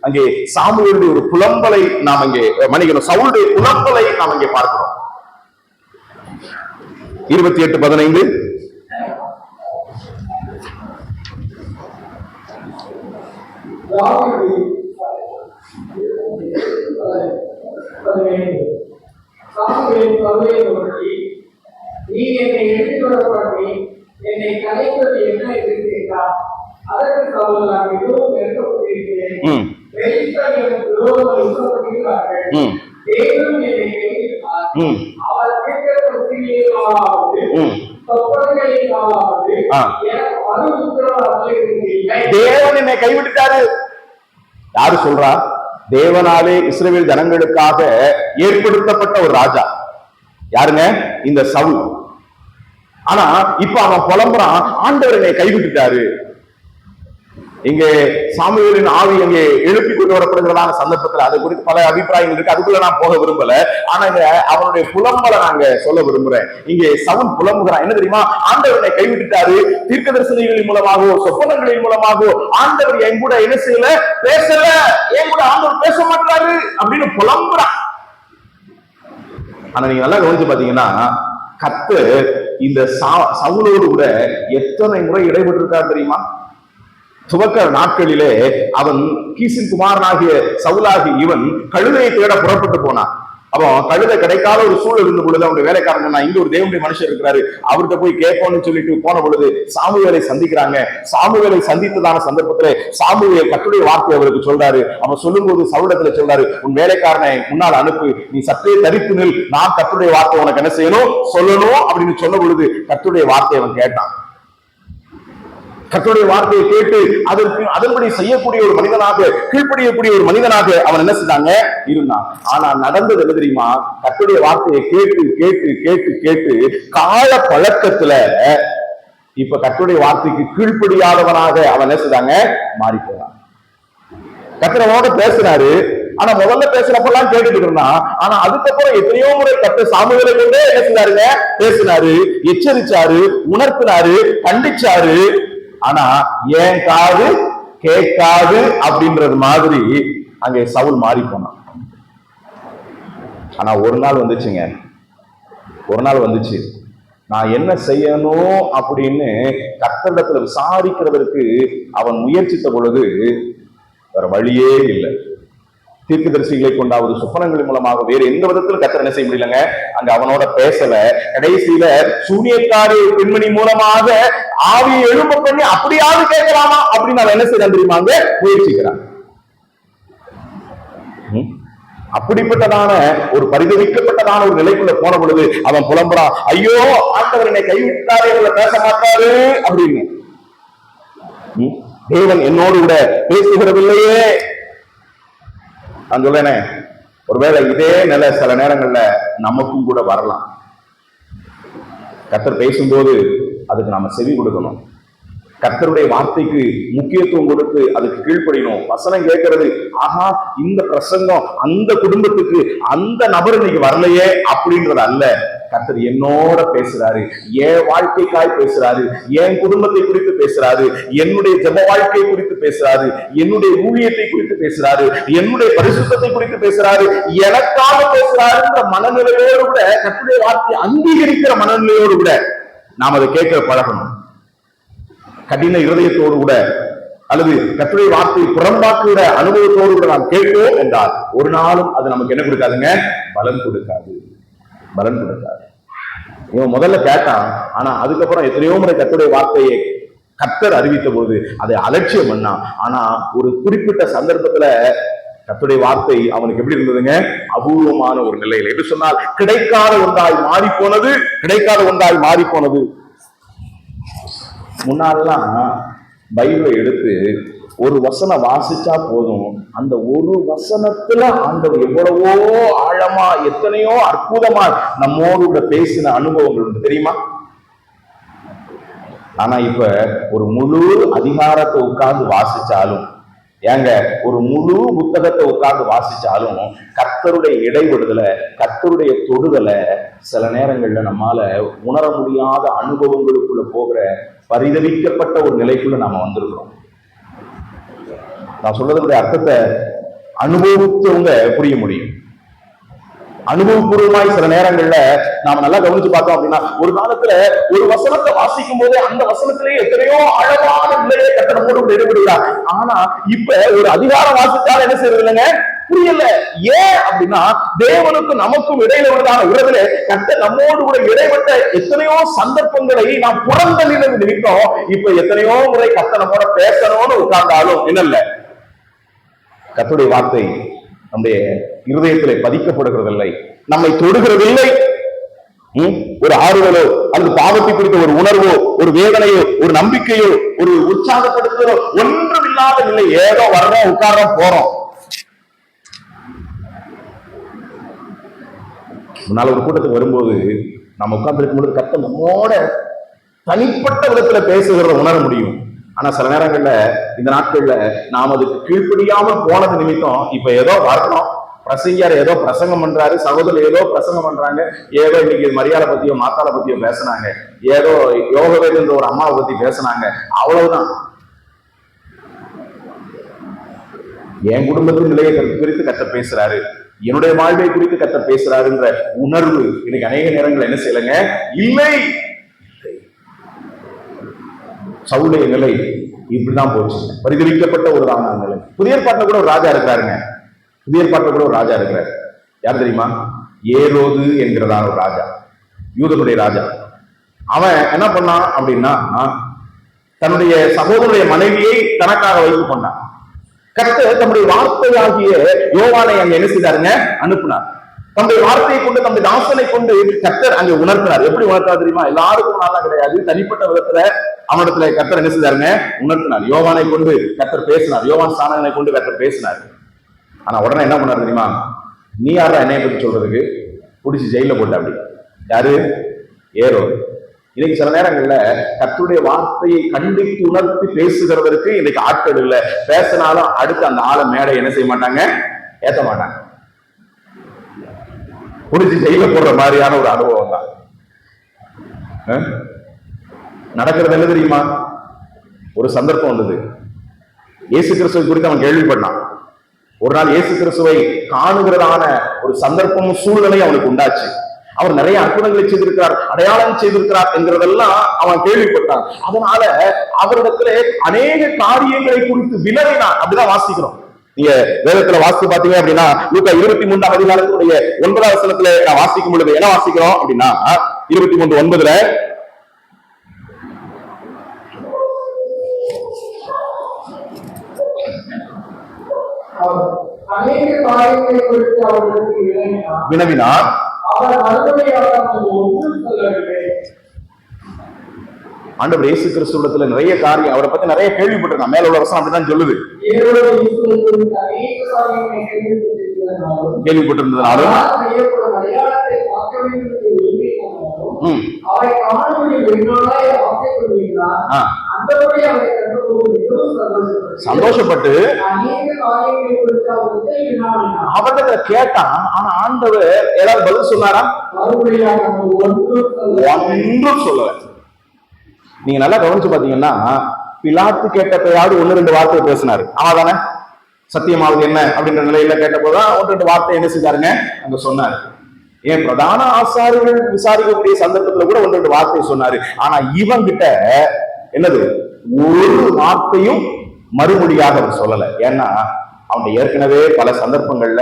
அங்கே சாமுவேலுடைய ஒரு புலம்பலை நாம் அங்கே மன்னிக்கணும், சவுலுடைய புலம்பலை நாம் அங்கே பார்க்கிறோம். 28:15. நீ என்னை எடுத்துக்கொள்ளப்பட்டு என்னை கலைப்பது என்ன என்று கேட்டார். அதற்கு சவுல், நான் மிகவும் நெருக்கப்பட்டிருக்கிறேன், எனக்கு விரோதமாக யுத்தப்படுகிறார்கள், தேவன் என்னை கைவிட்டார், அவர் கேட்கப்பட்டிருக்கிறாவது சொப்பனங்களிலாவது எனக்கு மறு உத்தரவாக இருக்கிறீர்கள். தேவன் என்னை கைவிட்டாரு. யாரு சொல்றா? தேவனாலே இஸ்ரவேல் ஜனங்களுக்காக ஏற்படுத்தப்பட்ட ஒரு ராஜா. யாருங்க? இந்த சவுல். ஆனா இப்ப அவன் புலம்புறான், ஆண்டவர் என்னை கைவிட்டுட்டாரு. இங்கே சாமுவேலின் ஆவி அங்கே எழுப்பி கொண்டு வரப்படுகிறதான சந்தர்ப்பத்தில் அது குறித்து பல அபிப்பிராயங்கள் இருக்கு, அதுக்குள்ள நான் போக விரும்பல. ஆனா அவனுடைய புலம்பலை நாங்க சொல்ல விரும்புறேன். இங்கே சவுல் புலம்புகிறான். என்ன தெரியுமா? ஆண்டவர் என்னை கைவிட்டுட்டாரு. தீர்க்க தரிசனங்களின் மூலமாகவோ சொப்பனங்களின் மூலமாகவோ ஆண்டவர் என் கூட என்ன செய்யல, பேசல, என் கூட ஆண்டவர் பேச மாட்டாரு அப்படின்னு புலம்புறான். ஆனா நீங்க நல்லா கவனிச்சு பாத்தீங்கன்னா, கர்த்தர் இந்த சவுலோடு கூட எத்தனை முறை இடைபெற்றிருக்கார் தெரியுமா? துவக்க நாட்களிலே அவன் கீசின் குமாரனாகிய சவுலாகி இவன் கழுதையை தேட புறப்பட்டு போனான். அவன் கழுதை கிடைக்காத ஒரு சூழல் இருந்த பொழுது அவனுடைய வேலைக்காரங்க, நான் இங்க ஒரு தேவனுடைய மனுஷர் இருக்கிறாரு, அவர்கிட்ட போய் கேட்போம்னு சொல்லிட்டு போன பொழுது சாமுவேலை சந்திக்கிறாங்க. சாமுவேலை சந்தித்ததான சந்தர்ப்பத்துல சாமுவேல் கர்த்தருடைய வார்த்தை அவருக்கு சொல்றாரு. அவன் சொல்லும் போது சவுலத்துல சொல்றாரு, உன் வேலைக்காரனை முன்னால் அனுப்பு, நீ சற்றே தரித்து நில், நான் கர்த்தருடைய வார்த்தை உனக்கு என்ன செய்யணும், சொல்லணும் அப்படின்னு சொன்ன பொழுது கர்த்தருடைய வார்த்தை அவன் கேட்டான். கர்த்தருடைய வார்த்தையை கேட்டு அதன்படி செய்யக்கூடிய ஒரு மனிதனாக, கீழ்ப்படியக்கூடிய ஒரு மனிதனாக அவன் என்ன செய்தாங்க இருந்தான். ஆனா நடந்தது என்ன தெரியுமா? கர்த்தருடைய வார்த்தையை கேட்டு கேட்டு கேட்டு கேட்டு கால பழக்கத்துல இப்ப கர்த்தருடைய வார்த்தைக்கு கீழ்ப்படியாதவனாக அவன் என்ன செய்தாங்க மாறி போனான். கர்த்தரோட பேசுறாரு, ஆனா முதல்ல பேசுறப்பெல்லாம் கேட்டுட்டு இருந்தான். ஆனா அதுக்கப்புறம் எத்தனையோ முறை கர்த்தர் சாமுவேலை கொண்டே என்ன செய்தாருங்க பேசினாரு, எச்சரிச்சாரு, உணர்த்தினாரு, கண்டிச்சாரு. ஆனா ஏன் காது கேட்காது அப்படின்றது மாதிரி அங்கே சவுல் மாறி போனான். ஆனா ஒரு நாள் வந்துச்சுங்க, ஒரு நாள் வந்துச்சு, நான் என்ன செய்யணும் அப்படின்னு கர்த்தரிடத்துல விசாரிக்கிறதற்கு அவன் முயற்சித்த பொழுது வேற வழியே இல்லை. தீர்க்கதரிசிகளை கொண்டாவது சுப்பனங்களின் மூலமாக வேறு எந்த விதத்திலும் கர்த்தர் என்ன செய்ய முடியலங்க, அங்க அவனோட பேசல. கடைசியில சூனியக்காரி பெண்மணி மூலமாக ஆவியை எழும்ப பண்ணி அப்படியாவது கேட்கலாமா அப்படின்னு அவன் என்ன செய்யறான் தெரியுமாங்க முயற்சிக்கிறான். அப்படிப்பட்டதான ஒரு பரிதவிக்கப்பட்டதான ஒரு நிலைக்குள்ள போன பொழுது அவன் புலம்புறான், ஐயோ ஆண்டவர் என்னை கைவிட்டாரு, இவங்களை பேச மாட்டாரு அப்படின்னு. தேவன் என்னோடு கூட பேசுகிறதில்லையே. நான் சொல்றேனே, ஒருவேளை இதே நிலை சில நேரங்கள்ல நமக்கும் கூட வரலாம். கர்த்தர் பேசும்போது அதுக்கு நாம செவி கொடுக்கணும். கர்த்தருடைய வார்த்தைக்கு முக்கியத்துவம் கொடுத்து அதுக்கு கீழ்ப்படியணும். வசனம் கேட்கறது, ஆஹா இந்த பிரசங்கம் அந்த குடும்பத்துக்கு அந்த நபர் இன்னைக்கு வரலையே அப்படின்றது அல்ல. கர்த்தர் என்னோட பேசுறாரு, என் வாழ்க்கைக்காய் பேசுறாரு, என் குடும்பத்தை குறித்து பேசுறாரு, என்னுடைய ஜெப வாழ்க்கை குறித்து பேசுறாரு, என்னுடைய ஊழியத்தை குறித்து பேசுறாரு, என்னுடைய பரிசுத்தத்தை குறித்து பேசுறாரு, எனக்காக பேசுறாருன்ற மனநிலையோடு கூட கர்த்தருடைய வார்த்தையை அங்கீகரிக்கிற மனநிலையோடு கூட நாம் அதை கேட்க பழகணும். கடின இருதயத்தோடு கூட அல்லது கர்த்தருடைய வார்த்தையை புறம்பாக்குகிற அனுபவத்தோடு கூட நாம் கேட்போம் என்றால் ஒரு நாளும் அது நமக்கு என்ன கொடுக்காதுங்க, பலன் கொடுக்காது, பலன் கொடுக்காது. இவன் முதல்ல கேட்டான், ஆனா அதுக்கப்புறம் எத்தனையோ முறை கர்த்தருடைய வார்த்தையை கர்த்தர் அறிவித்த போது அதை அலட்சியம் பண்ணான். ஆனா ஒரு குறிப்பிட்ட சந்தர்ப்பத்துல கர்த்தருடைய வார்த்தை அவனுக்கு எப்படி இருந்ததுங்க, அபூர்வமான ஒரு நிலையில. என்று சொன்னால் கிடைக்காத ஒன்றாய் மாறி போனது, கிடைக்காத ஒன்றாய் மாறி போனது. முன்னாலாம் பைபிளை எடுத்து ஒரு வசனம் வாசிச்சா போதும், அந்த ஒரு வசனத்துல ஆண்டவர் எவ்வளவோ ஆழமா எத்தனையோ அற்புதமா நம்மோடு பேசின அனுபவங்கள் உண்டு தெரியுமா? ஆனா இப்ப ஒரு முழு அதிகாரத்தை உட்கார்ந்து வாசிச்சாலும், ஏங்க ஒரு முழு புத்தகத்தை உட்கார்ந்து வாசிச்சாலும் கர்த்தருடைய இடைவிடுதலை, கர்த்தருடைய தொடுதலை சில நேரங்கள்ல நம்மால உணர முடியாத அனுபவங்களுக்குள்ள போகிற பரிதவிக்கப்பட்ட ஒரு நிலைக்குள்ள நாம வந்திருக்கிறோம். நான் சொல்றதுடைய அர்த்தத்தை அனுபவித்தவங்க புரிய முடியும். அனுபவபூர்வமாய் சில நேரங்கள்ல நாம நல்லா கவனிச்சு பார்த்தோம் அப்படின்னா, ஒரு காலத்துல ஒரு வசனத்தை வாசிக்கும் போதே அந்த வசனத்திலேயே எத்தனையோ அழகான நிலையை கட்டணமோடு ஈடுபடுகிறார். ஆனா இப்ப ஒரு அதிகாரம் வாசித்தாலும் என்ன செய்யறது இல்லைங்க, புரியல. ஏன் அப்படின்னா தேவனுக்கு நமக்கும் இடையில உள்ளதான உறவிலே கர்த்தர் நம்மோடு கூட இடைப்பட்ட எத்தனையோ சந்தர்ப்பங்களை நாம் புறந்தள்ளினது நிமித்தம் இப்ப எத்தனையோ முறை கர்த்தர் நம்மோட பேசணும்னு உட்கார்ந்தாலும் என்னல்ல, கர்த்தருடைய வார்த்தை நம்முடைய இருதயத்திலே பதிக்கப்படுகிறதில்லை, நம்மை தொடுகிறதில்லை. ஒரு ஆறுதலோ அல்லது பாவத்தை குறித்த ஒரு உணர்வோ ஒரு வேதனையோ ஒரு நம்பிக்கையோ ஒரு உற்சாகப்படுத்துதலோ ஒன்றும் இல்லாத நிலை. ஏதோ வர்றோம், உட்கார்றோம், போறோம். முன்னால ஒரு கூட்டத்துக்கு வரும்போது நம்ம உட்கார்ந்து இருக்கும்போது கர்த்தர் நம்மோட தனிப்பட்ட விதத்துல பேசுகிறத உணர முடியும். ஆனா சில நேரங்கள்ல இந்த நாட்கள்ல நாம் அதுக்கு கீழ்ப்படியாமல் போனது நிமித்தம் இப்ப ஏதோ வரணும், பிரசங்கர் ஏதோ பிரசங்கம் பண்றாரு, சகோதரர் ஏதோ பிரசங்கம் பண்றாங்க, ஏதோ இன்னைக்கு மரியாதை பத்தியோ மாத்தாளை பத்தியோ பேசினாங்க, ஏதோ யோகவேத ஒரு அம்மாவை பத்தி பேசினாங்க, அவ்வளவுதான். என் குடும்பத்தின் நிலையை குறித்து கர்த்தர் பேசுறாரு, என்னுடைய வாழ்வை குறித்து கர்த்தர் பேசுறாருன்ற உணர்வு இன்னைக்கு அநேக நேரங்கள் என்ன செய்யலைங்க, இல்லை. சவுலுடைய நிலை இப்படிதான் போச்சு, பரிதவிக்கப்பட்ட ஒரு நிலை. புதிய ஏற்பாட்டுல கூட ஒரு ராஜா இருக்கிறாருங்க, புதிய ஏற்பாட்டுல கூட ஒரு ராஜா இருக்கிறார். யார் தெரியுமா? ஏரோது என்கிறதான ஒரு ராஜா, யூதனுடைய ராஜா. அவன் என்ன பண்ணான் அப்படின்னா, தன்னுடைய சகோதரனுடைய மனைவியை தனக்காக வைத்துக் கொண்டான். கர்த்தர் தம்முடைய வார்த்தையாகிய யோவானை அங்க என்ன செய்தாருங்க, அனுப்பினார். தம்முடைய வார்த்தையை கொண்டு தம்முடைய தாசனை கொண்டு கர்த்தர் அங்கே உணர்த்தினார். எப்படி உணர்த்தார் தெரியுமா? எல்லாருக்கும் நல்லா கிடையாது, தனிப்பட்ட விதத்துல அவனிடத்துல கர்த்தர் என்ன செய்தாருங்க? உணர்த்தினார். யோவானை கொண்டு கர்த்தர் பேசினார், யோவான் ஸ்நானகனை கொண்டு கர்த்தர் பேசினார். ஆனா உடனே என்ன பண்ணாரு தெரியுமா? நீ யாரா என்னைய பத்தி சொல்றதுக்கு? பிடிச்சி ஜெயில போட்ட. அப்படி யாரு? ஏரோது. இன்னைக்கு சில நேரங்கள்ல கர்த்தருடைய வார்த்தையை கண்டித்து உணர்த்தி பேசுகிறதற்கு இன்னைக்கு ஆட்கள் இல்ல. பேசினாலும் அடுத்து அந்த ஆளை மேடை என்ன செய்ய மாட்டாங்க? ஏத்த மாட்டாங்க. பிடிச்சி ஜெயில போடுற மாதிரியான ஒரு அனுபவம் தான் நடக்கிறது. என்ன தெரியுமா? ஒரு சந்தர்ப்பம் வந்தது. இயேசு கிறிஸ்துவை குறித்து அவன் கேள்விப்பட்டான். ஒரு நாள் இயேசு கிறிஸ்துவை காணுகிறதான ஒரு சந்தர்ப்பமும் சூழ்நிலை அவனுக்கு உண்டாச்சு. அவர் நிறைய அற்புதங்களை செய்திருக்கிறார், அடையாளம் செய்திருக்கிறார் என்கிறதெல்லாம் அவன் கேள்விப்பட்டான். அதனால அவரிடத்துல அநேக காரியங்களை குறித்து வினவினான். அப்படிதான் வாசிக்கிறோம். நீங்க வேதத்துல வாசித்து பாத்தீங்க அப்படின்னா லூக்கா 23ஆம் அதிகாரத்துடைய 9ஆம் வசனத்துல நான் வாசிக்கும் பொழுது என்ன வாசிக்கிறோம் அப்படின்னா 23:9 அநேக காரியங்களை குறித்து அவர்களுக்கு வினவினார். அவர் மறுபடியாக ஒன்றும் சொல்லவில்லை. ஆண்டவர் இயேசு கிறிஸ்துவிடத்துல நிறைய காரியம் அவரை பத்தி நிறைய கேள்விப்பட்டிருக்கான். மேல உள்ள வசனம் அப்படிதான் சொல்லுது. கேள்விப்பட்டிருந்ததுனாலும் சந்தோஷப்பட்டு அவர்கிட்ட கேட்டான். ஆனா ஆண்டவர் ஏதாவது பதில் சொன்னாரா? ஒன்றும் சொல்லல. நீங்க நல்லா கவனிச்சு பாத்தீங்கன்னா பிலாத்து கேட்டப்பயாவது 1-2 வார்த்தை பேசினாரு. ஆமாதானே? சத்தியமாவது என்ன அப்படின்ற நிலையில கேட்டப்போதான் 1-2 வார்த்தை என்ன செஞ்சாருங்க அங்க சொன்னாரு. ஏன் பிரதான ஆசாரிகள் விசாரிக்கக்கூடிய சந்தர்ப்பத்துல கூட 1-2 வார்த்தை சொன்னாரு. ஆனா இவங்கிட்ட என்னது ஒரு வார்த்தையும் மறுமொழியாக அவர் சொல்லல. ஏன்னா அவன் ஏற்கனவே பல சந்தர்ப்பங்கள்ல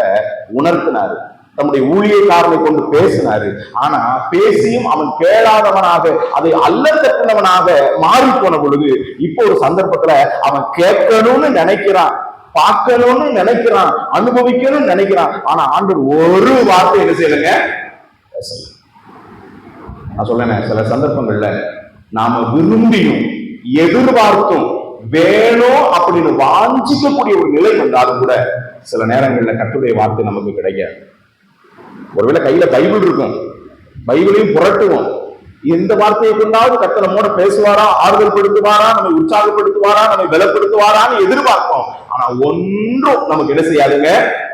உணர்த்தினாரு, தம்முடைய ஊழியக்காரனை கொண்டு பேசினாரு. ஆனா பேசியும் அவன் கேளாதவனாக, அதை அல்ல தட்டினவனாக மாறி போன பொழுது இப்போ ஒரு சந்தர்ப்பத்துல அவன் கேட்கணும்னு நினைக்கிறான், பார்க்கணும்னு நினைக்கிறான், அனுபவிக்கணும்னு நினைக்கிறான். ஆனா ஆண்டவர் ஒரு வார்த்தை என்ன செய்யலைங்க பேசல. நான் சொல்லேன், சில சந்தர்ப்பங்கள்ல நாம விரும்பியும் எதிர்பார்த்தும் வேணும் அப்படின்னு வாஞ்சிக்கக்கூடிய ஒரு நிலை வந்தாலும் கூட சில நேரங்கள்ல கர்த்தருடைய வார்த்தை நமக்கு கிடைக்காது. ஒருவேளை கையில பைபிள் இருக்கும், பைபிளையும் புரட்டுவோம். எந்த வார்த்தையை கொண்டாவது கர்த்தர் நம்மோட பேசுவாரா, ஆறுதல் படுத்துவாரா, நம்மை உற்சாகப்படுத்துவாரா, நம்மை பலப்படுத்துவாரான்னு எதிர்பார்ப்போம். ஆனா ஒன்றும் நமக்கு என்ன செய்யாதுங்க,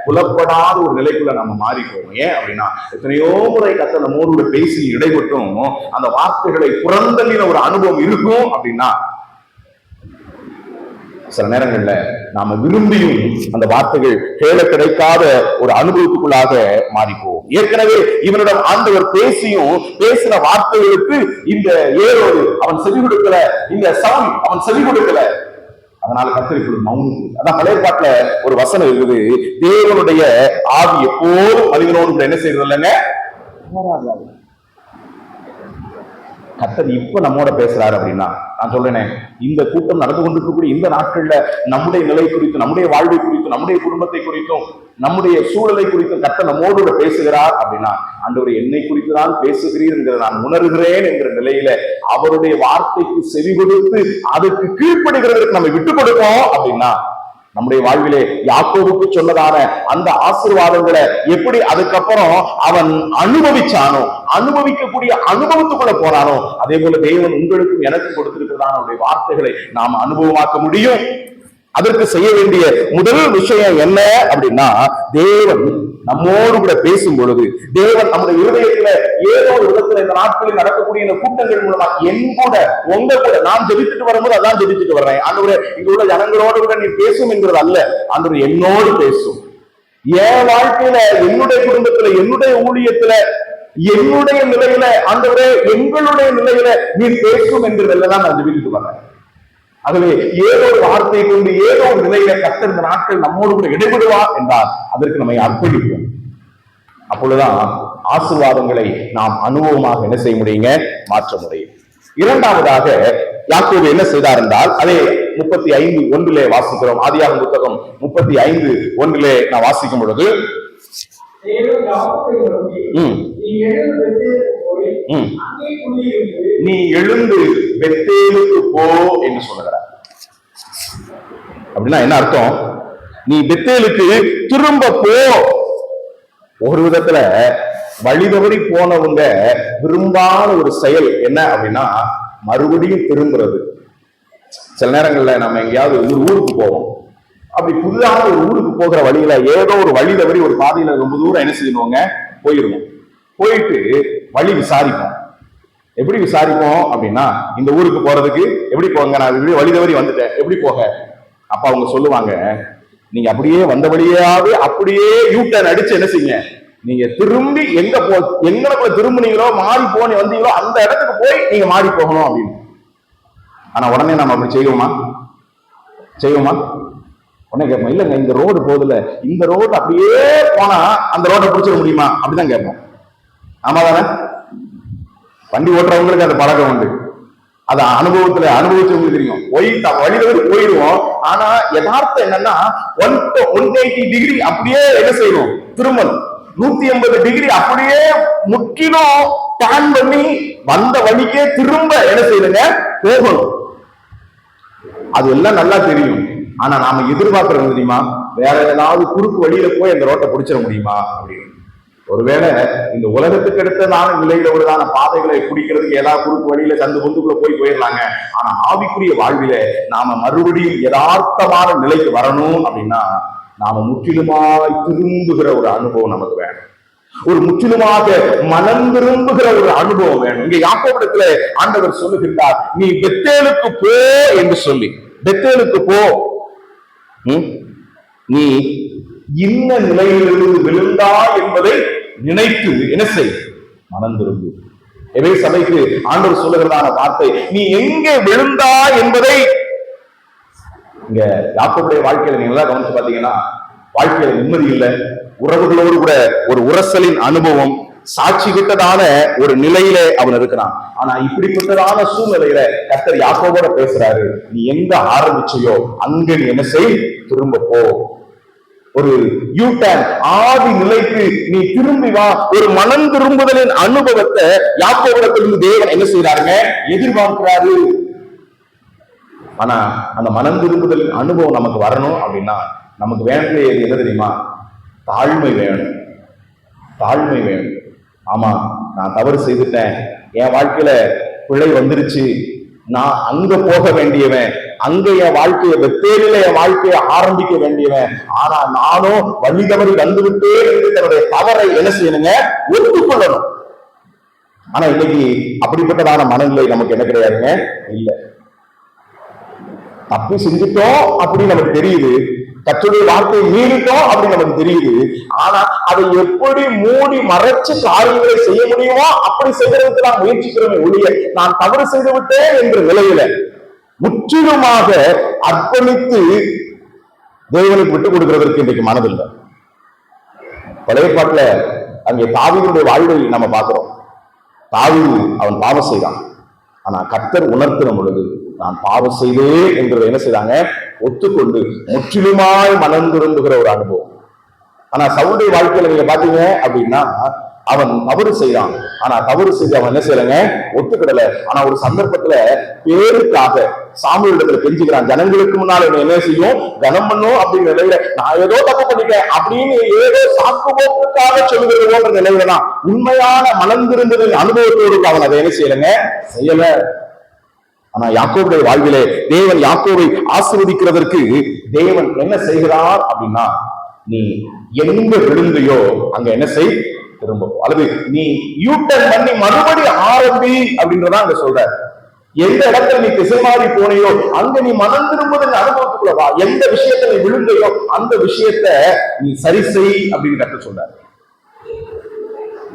புலப்படாத ஒரு நிலைக்குள்ள நம்ம மாறி போவோம். ஏன் அப்படின்னா எத்தனையோ முறை கர்த்தர் நம்மோடு பேசி இடைபெற்றும் அந்த வார்த்தைகளை புறந்தள்ளின ஒரு அனுபவம் இருக்கும். அப்படின்னா சில நேரங்கள்ல நாம விரும்பியும் அந்த வார்த்தைகள் கேள கிடைக்காத ஒரு அனுபவத்துக்குள்ளாக மாறி போவோம். ஏற்கனவே இவனிடம் ஆண்டவர் பேசியும் பேசின வார்த்தைகளுக்கு இந்த ஏரோது அவன் செவி கொடுக்கல, இந்த சவுல் அவன் செவி கொடுக்கல. அதனால கர்த்தர் இப்படி மௌனம். அதான் பழைய பாட்டுல ஒரு வசனம் இருக்குது, தேவனுடைய ஆவி எப்போதும் மனிதனோடு என்ன செய்யறது இல்லைங்க, கர்த்தர் இப்ப நம்மோட பேசுறாரு. அப்படின்னா நான் சொல்றேனே, இந்த கூட்டம் நடந்து கொண்டிருக்கக்கூடிய இந்த நாட்கள்ல நம்முடைய நிலை குறித்து, நம்முடைய வாழ்வை குறித்து, நம்முடைய குடும்பத்தை குறித்தும், நம்முடைய சூழலை குறித்தும் கர்த்தர் நம்மோடு பேசுகிறார். அப்படின்னா ஆண்டவர் என்னை குறித்து தான் பேசுகிறீர் என்கிற நான் உணர்கிறேன் என்கிற நிலையில அவருடைய வார்த்தைக்கு செவி கொடுத்து அதுக்கு கீழ்ப்படுகிறதற்கு நம்ம விட்டு கொடுப்போம். அப்படின்னா நம்முடைய வாழ்விலே யாக்கோபுக்கு சொன்னதான அந்த ஆசீர்வாதங்களை எப்படி அதுக்கப்புறம் அவன் அனுபவிச்சானோ, அனுபவிக்கக்கூடிய அனுபவத்துக்குள்ள போறானோ, அதே போல தேவன் உங்களுக்கும் எனக்கும் கொடுத்திருக்கிறதான அவருடைய வார்த்தைகளை நாம் அனுபவமாக்க முடியும். அதற்கு செய்ய வேண்டிய முதல் விஷயம் என்ன அப்படின்னா, தேவன் நம்மோடு கூட பேசும் பொழுது, தேவன் நம்முடைய இருதயத்துல ஏதோ ஒரு இடத்துல இந்த நாட்களில் நடக்கக்கூடிய இந்த கூட்டங்கள் மூலமா என் கூட உங்க கூட நான் ஜெபித்துட்டு வரும்போது அதான் ஜெபித்துட்டு வர்றேன். ஆண்டவரே இங்க உள்ள ஜனங்களோடு கூட நீ பேசும் என்கிறது அல்ல, ஆண்டவர் என்னோடு பேசும். என் வாழ்க்கையில, என்னுடைய குடும்பத்துல, என்னுடைய ஊழியத்துல, என்னுடைய நிலையில, ஆண்டவரே எங்களுடைய நிலையில நீ பேசும் என்கிறதெல்லாம் நான் ஜெபித்துட்டு வர்றேன். ஆகவே ஏதோ ஒரு வார்த்தையை கொண்டு ஏதோ ஒரு நிலையில கர்த்தர் இந்த நாட்கள் நம்மோடு கூட இடைபெறுவார் என்றால் அதற்கு நம்மை அர்ப்பணிப்போம். அப்பொழுதுதான் ஆசீர்வாதங்களை நாம் அனுபவமாக என்ன செய்ய முடியுங்க, மாற்ற முடியும். இரண்டாவதாக யாக்கோபு என்ன செய்தார் என்றால், அதே 35:1 வாசிக்கிறோம். ஆதியாகமம் புத்தகம் 35:1 நான் வாசிக்கும் பொழுது, தேவன் யாக்கோபை நோக்கி, நீ எழுந்து பெத்தேலுக்கு போய் அங்கே குடியிருந்து நீ எழுந்து பெத்தேலுக்கு போ என்று சொல்லுகிறார். அப்படின்னா என்ன அர்த்தம்? நீ பெத்தேலுக்கு திரும்ப போ. ஒரு விதத்துல வழிதவறி போனவங்க விரும்பாத ஒரு செயல் என்ன அப்படின்னா மறுபடியும் திரும்புறது. சில நேரங்கள்ல நம்ம எங்கேயாவது ஒரு ஊருக்கு போவோம். அப்படி புதிதாக ஒரு ஊருக்கு போகிற வழியில ஏதோ ஒரு வழி தவறி ஒரு பாதையில ரொம்ப தூரம் என்ன செய்யணுங்க போயிருவோம். போயிட்டு வழி விசாரிப்போம். எப்படி விசாரிப்போம் அப்படின்னா, இந்த ஊருக்கு போறதுக்கு எப்படி போங்க, நான் இப்படி வழி தவறி வந்துட்டேன், எப்படி போக? அப்ப அவங்க சொல்லுவாங்க, நீங்க அப்படியே வந்த வழியாவே அப்படியே யூட்டர்ன் அடிச்சு என்ன செய்யுங்க, நீங்க திரும்பி எங்க திரும்பினீங்களோ மாறி போன வந்தீங்களோ அந்த இடத்துக்கு போய் நீங்க மாறி போகணும் அப்படின்னு. ஆனா உடனே நம்ம அப்படி செய்வோமா? உடனே கேட்போம், இல்லைங்க இந்த ரோடு போகுதுல, இந்த ரோடு அப்படியே போனா அந்த ரோட்டை பிடிச்சிட முடியுமா அப்படிதான் கேட்போம். ஆமா தானே? வண்டி ஓட்டுறவங்களுக்கு அந்த பழக்கம் உண்டு. அது அனுபவிச்சவங்களுக்கு தெரியும். வழிதவறி போயிடுவோம். ஆனா யதார்த்தம் என்னன்னா 180 டிகிரி அப்படியே என்ன செய்யணும், திரும்பணும். 180 டிகிரி அப்படியே முற்றிலும் டர்ன் பண்ணி வந்த வழிக்கே திரும்ப என்ன செய்யணுங்க, போகணும். அது எல்லாம் நல்லா தெரியும். ஆனா நாம எதிர்பார்க்கறது தெரியுமா, வேற ஏதாவது குறுக்கு வழியில போய் அந்த ரோட்டை பிடிச்சிட முடியுமா அப்படின்னு. ஒருவேளை இந்த உலகத்துக்கு அடுத்ததான நிலையில உள்ளதான பாதைகளை குடிக்கிறதுக்கு ஏதாவது குறுக்கு வழியில சந்து பொந்துக்குள்ள போயிடலாங்க. ஆனா ஆவிக்குரிய வாழ்வில நாம மறுபடியும் யதார்த்தமான நிலைக்கு வரணும் அப்படின்னா நாம முற்றிலுமாய் திரும்புகிற ஒரு அனுபவம் நமக்கு வேணும். ஒரு முற்றிலுமாக மனம் திரும்புகிற ஒரு அனுபவம் வேணும். இங்க யாக்கோபிடத்துல ஆண்டவர் சொல்லுகின்றார், நீ பெத்தேலுக்கு போ என்று சொல்லி. பெத்தேலுக்கு போ, நீ இன்ன நிலையிலிருந்து விழுந்தா என்பதை நினைத்து என்ன செய், மனம் திரும்பு. எவே சபைக்கு ஆண்டவர் சொல்லுகிறதான வார்த்தை, நீ எங்கே விழுந்தா என்பதை. இங்க யாக்கோபுடைய வாழ்க்கையில நீங்க எல்லாம் கவனிச்சு பாத்தீங்கன்னா, வாழ்க்கையில நிம்மதி இல்லை, உறவுகளோடு கூட ஒரு உரசலின் அனுபவம், சாட்சி விட்டதான ஒரு நிலையில அவன் இருக்கிறான். ஆனா இப்படிப்பட்டதான சூழ்நிலையில கர்த்தர் யாக்கோபோட பேசுறாரு, நீ எங்க ஆரம்பிச்சையோ அங்க நீ என்ன செய், திரும்ப போ. ஒரு யூட்டர்ன் ஆதி நிலைக்கு நீ திரும்பி வா. ஒரு மனம் திரும்புதலின் அனுபவத்தை யாக்கோபிடத்திலிருந்து தேவன் என்ன செய்யறாருங்க, எதிர்பார்க்கிறாரு. ஆனா அந்த மனம் திரும்புதலின் அனுபவம் நமக்கு வரணும் அப்படின்னா நமக்கு வேண்டியது என்ன தெரியுமா, தாழ்மை வேணும். தாழ்மை வேணும். ஆமா, நான் தவறு செய்துட்டேன், என் வாழ்க்கையில பிழை வந்துருச்சு, நான் அங்க போக வேண்டியவன், அங்க என் வாழ்க்கைய பெத்தேலில என் வாழ்க்கையை ஆரம்பிக்க வேண்டியவன். ஆனா நானும் வழி தவறி வந்துவிட்டே தன்னுடைய தவறை என்ன செய்யணுங்க, ஒத்துக்கொள்ளணும். ஆனா இன்னைக்கு அப்படிப்பட்டதான மனநிலை நமக்கு என்ன கிடையாதுங்க, இல்லை. தப்பு செஞ்சுட்டோம் அப்படின்னு நமக்கு தெரியுது, கர்த்தருடைய வார்த்தையை மீறிட்டோம் அப்படின்னு நமக்கு தெரியுது. ஆனா அதை எப்படி மூடி மறைச்சு காரியங்களை செய்ய முடியுமோ அப்படி செய்வதற்கு நான் முயற்சிக்கிறோமே ஒழிய, நான் தவறு செய்து விட்டேன் என்ற நிலையில முற்றிலுமாக அர்ப்பணித்து தேவனுக்கு விட்டுக் கொடுக்கிறதற்கு இன்றைக்கு மனதில்லை. பழைய பாட்டுல அங்கே தாவீதுடைய வாழ்வை நம்ம பார்க்கிறோம். தாவீது அவன் பாவம் செய்தான். ஆனா கர்த்தர் உணர்த்தின பொழுது, நான் பாவம் செய்தேன் என்கிறத என்ன செய்தாங்க, ஒத்துக்கொண்டு முற்றிலுமாய் மனம் திரும்புகிற ஒரு அனுபவம். ஆனா சவுலுடைய வாழ்க்கையில நீங்க பாத்தீங்க அப்படின்னா, அவன் தவறு செய்தான். ஆனா தவறு செய்து அவன் என்ன செய்யலங்க, ஒத்துக்கிடல. ஆனா ஒரு சந்தர்ப்பத்துல பேருக்காக சாமுவேலிடத்துல கெஞ்சுகிறான், ஜனங்களுக்கு முன்னால என்ன செய்யும், கனம் பண்ணும் அப்படிங்கிற நிலையில, நான் ஏதோ தப்பு பண்ணிட்டேன் அப்படின்னு ஏதோ சாக்குபோக்குக்காக சொல்லுகிற நிலையில தான் உண்மையான மனம் திரும்புதல் அனுபவத்தோடு அவன் அதை என்ன செய்யலங்க, செய்யல. ஆனா யாக்கோபுடைய வாழ்விலே தேவன் யாக்கோபை ஆசீர்வதிக்கிறதற்கு தேவன் என்ன செய்கிறார் அப்படின்னா, நீ எங்க விழுந்தையோ அங்க என்ன செய், திரும்ப. அல்லது நீ யூட்டர்ன் பண்ணி மறுபடி ஆரம்பி அப்படின்றதா அங்க சொல்ற. எந்த இடத்துல நீ திசை மாறி போனையோ அங்க நீ மனம் திரும்புதல் அனுபவத்துக்குள்ள வா. எந்த விஷயத்த நீ விழுந்தையோ அந்த விஷயத்த நீ சரி செய் அப்படின்னு கற்று சொல்ற.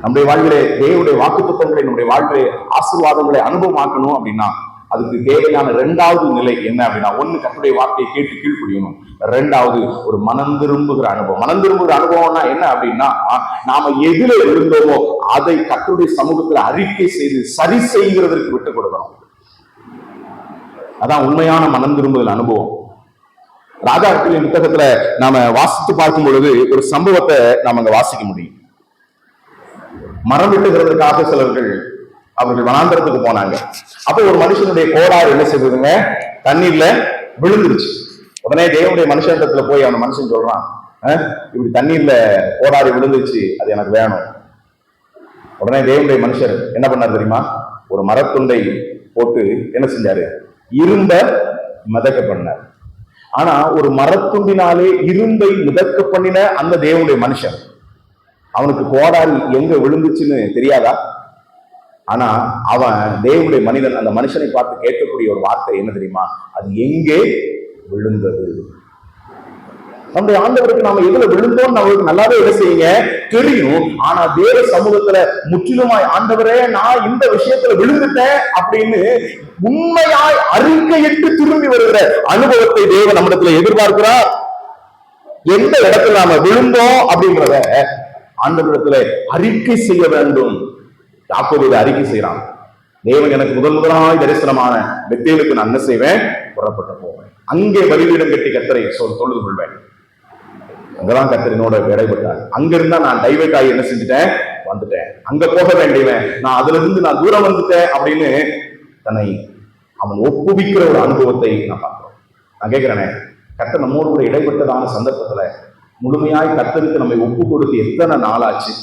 நம்முடைய வாழ்விலே தேவனுடைய வாக்குத்தத்தங்களை நம்முடைய வாழ்விலே ஆசீர்வாதங்களை அனுபவமாக்கணும் அப்படின்னா அதுக்கு தேவையான இரண்டாவது நிலை என்ன அப்படின்னா, ஒண்ணு கர்த்தருடைய வார்த்தையை கேட்டு கீழ்ப்படியணும். இரண்டாவது ஒரு மனம் திரும்புகிற அனுபவம். மனம் திரும்புகிற அனுபவம்னா என்ன அப்படின்னா, நாம எதில இருந்தோமோ அதை கர்த்தருடைய சமூகத்துல அறிக்கை செய்து சரி செய்கிறதற்கு விட்டுக் கொடுக்கணும். அதான் உண்மையான மனம் திரும்புதல் அனுபவம். ராஜாக்களின் புத்தகத்துல நாம வாசித்து பார்க்கும் பொழுது ஒரு சம்பவத்தை நாம அங்க வாசிக்க முடியும். மரம் வெட்டுகிறதுக்காக சிலர்கள் அவர்கள் வனாந்தரத்துக்கு போனாங்க. அப்போ ஒரு மனுஷனுடைய கோடாறு என்ன செய்ததுங்க, தண்ணீர்ல விழுந்துருச்சு. உடனே தேவனுடைய மனுஷனிடத்துல போய் அவன் மனுஷன் சொல்றான், இப்படி தண்ணீர்ல கோடாரி விழுந்துருச்சு, அது எனக்கு வேணும். உடனே தேவனுடைய மனுஷர் என்ன பண்ணார் தெரியுமா, ஒரு மரத்துண்டை போட்டு என்ன செஞ்சாரு, இரும்ப மிதக்க பண்ணார். ஆனா ஒரு மரத்துண்டினாலே இரும்பை மிதக்க பண்ணின அந்த தேவனுடைய மனுஷன், அவனுக்கு கோடாரி எங்க விழுந்துச்சுன்னு தெரியாதா? ஆனா அவன் தேவனுடைய மனிதன் அந்த மனுஷனை பார்த்து கேட்கக்கூடிய ஒரு வார்த்தை என்ன தெரியுமா, அது எங்கே விழுந்தது. நம்முடைய ஆண்டவருக்கு நாம எதுல விழுந்தோம் நம்மளுக்கு நல்லாவே என்ன செய்யுங்க தெரியும். ஆனா தேவ சமூகத்துல முற்றிலுமாய் ஆண்டவரே நான் இந்த விஷயத்துல விழுந்துட்டேன் அப்படின்னு உண்மையாய் அறிக்கையிட்டு திரும்பி வருகிற அனுபவத்தை தேவ நம்மிடத்துல எதிர்பார்க்கிறார். எந்த இடத்துல நாம விழுந்தோம் அப்படின்றத ஆண்டவரிடத்துல அறிக்கை செய்ய வேண்டும். யாக்கோபு அறிக்கை செய்யறான், தேவன் எனக்கு முதலாய் தரிசனமான பெத்தேலுக்கு நான் என்ன செய்வேன், புறப்பட்டு போவேன், அங்கே பலிபீடம் கட்டி கர்த்தரை தொழுது கொள்வேன். அங்கதான் கர்த்தரினோட இடைப்பட்டார். அங்க இருந்தா நான் டைவர்ட் ஆகி என்ன செஞ்சுட்டேன், வந்துட்டேன். அங்க போக வேண்டியவன் நான் அதுல இருந்து நான் தூரம் வந்துட்டேன் அப்படின்னு தன்னை அவன் ஒப்புவிக்கிற ஒரு அனுபவத்தை நான் பார்க்கிறோம். நான் கேட்கிறேனே, கர்த்தர் நம்மோடு கூட இடைப்பட்டதான சந்தர்ப்பத்துல முழுமையாய் கர்த்தருக்கு நம்மை ஒப்பு கொடுத்து எத்தனை நாளாச்சு?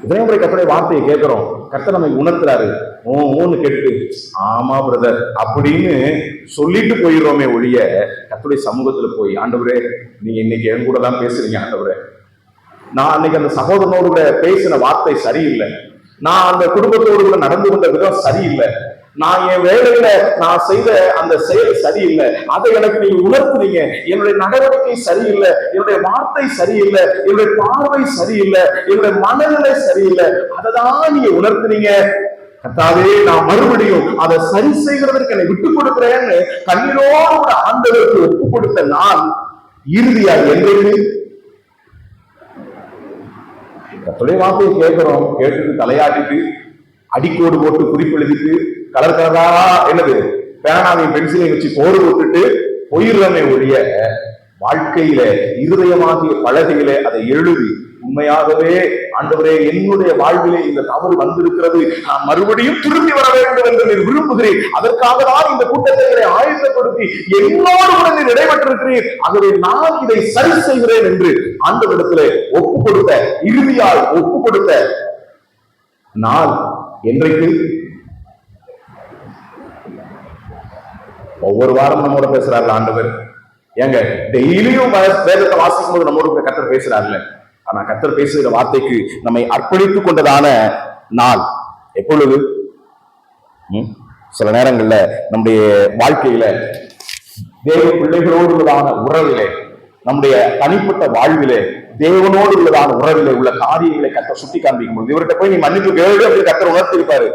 இதே முறை கர்த்தருடைய வார்த்தையை கேட்கிறோம், கர்த்தர் நம்மை உணர்த்துறாரு, ஓன்னு கேட்டு ஆமா பிரதர் அப்படின்னு சொல்லிட்டு போயிடுறோமே ஒழிய கர்த்தருடைய சமூகத்துல போய் ஆண்டவரே நீங்க இன்னைக்கு என் கூட தான் பேசுறீங்க ஆண்டவரே, நான் அன்னைக்கு அந்த சகோதரனோடு கூட பேசின வார்த்தை சரியில்லை, நான் அந்த குடும்பத்தோடு கூட நடந்து கொண்ட விதம் சரியில்லை, நான் என் வேலையில நான் செய்த அந்த செயல் சரியில்லை, அதை எனக்கு நீங்க உணர்த்துறீங்க, என்னுடைய நடவடிக்கை சரியில்லை, என்னுடைய வார்த்தை சரியில்லை, என்னுடைய பார்வை சரியில்லை, என்னுடைய மனநிலை சரியில்லை, அதைதான் நீங்க உணர்த்துறீங்க. கர்த்தாவே நான் மறுபடியும் அதை சரி செய்கிறதற்கு என்னை விட்டுக் கொடுக்கிறேன்னு கண்ணீரோடு ஆண்டவருக்கு ஒப்பு கொடுத்த நான் இறுதியாக என்றைக்கு கர்த்தருடைய வார்த்தையை கேட்கிறோம், கேட்டுட்டு தலையாட்டிட்டு அடிக்கோடு போட்டு குறிப்பெழுதிட்டு கலர் கலரா என்னது பேனாவையும் பென்சிலையும் வச்சு கோடு போட்டுட்டு போயிடுறமே ஒழிய வாழ்க்கையில இருதயமாகிய பலகையில அதை எழுதி உண்மையாகவே ஆண்டவரே என்னுடைய வாழ்விலே இந்த தவறு வந்திருக்கிறது, நான் மறுபடியும் திரும்பி வர வேண்டும் என்று நீர் விரும்புகிறேன், அதற்காக தான் இந்த கூட்டத்தை ஆயத்தப்படுத்தி என்னோடு கூட நீர் இடைபெற்றிருக்கிறீர், ஆகவே நான் இதை சரி செய்கிறேன் என்று ஆண்டவரிடத்திலே ஒப்பு கொடுத்த இறுதியால் ஒப்பு கொடுத்த நாள் என்றைக்கு? ஒவ்வொரு வாரம் நம்மோட பேசுறாரு ஆண்டவர். ஏங்க டெய்லியும் வேதத்தை வாசிக்கும் போது நம்மோட கர்த்தர் பேசுறாருல்ல, ஆனா கர்த்தர் பேசுகிற வார்த்தைக்கு நம்மை அர்ப்பணித்துக் கொண்டதான நாள் எப்பொழுது? சில நேரங்கள்ல நம்முடைய வாழ்க்கையில தேவ பிள்ளைகளோடு உள்ளதான உறவிலே, நம்முடைய தனிப்பட்ட வாழ்விலே தேவனோடு உள்ளதான உறவிலே உள்ள காரியங்களை கர்த்தர் சுட்டி காண்பிக்கும் போது இவர்கிட்ட போய் நீ மன்னிப்பு கேளு அப்படின்னு கர்த்தர் உணர்த்திருப்பாரு,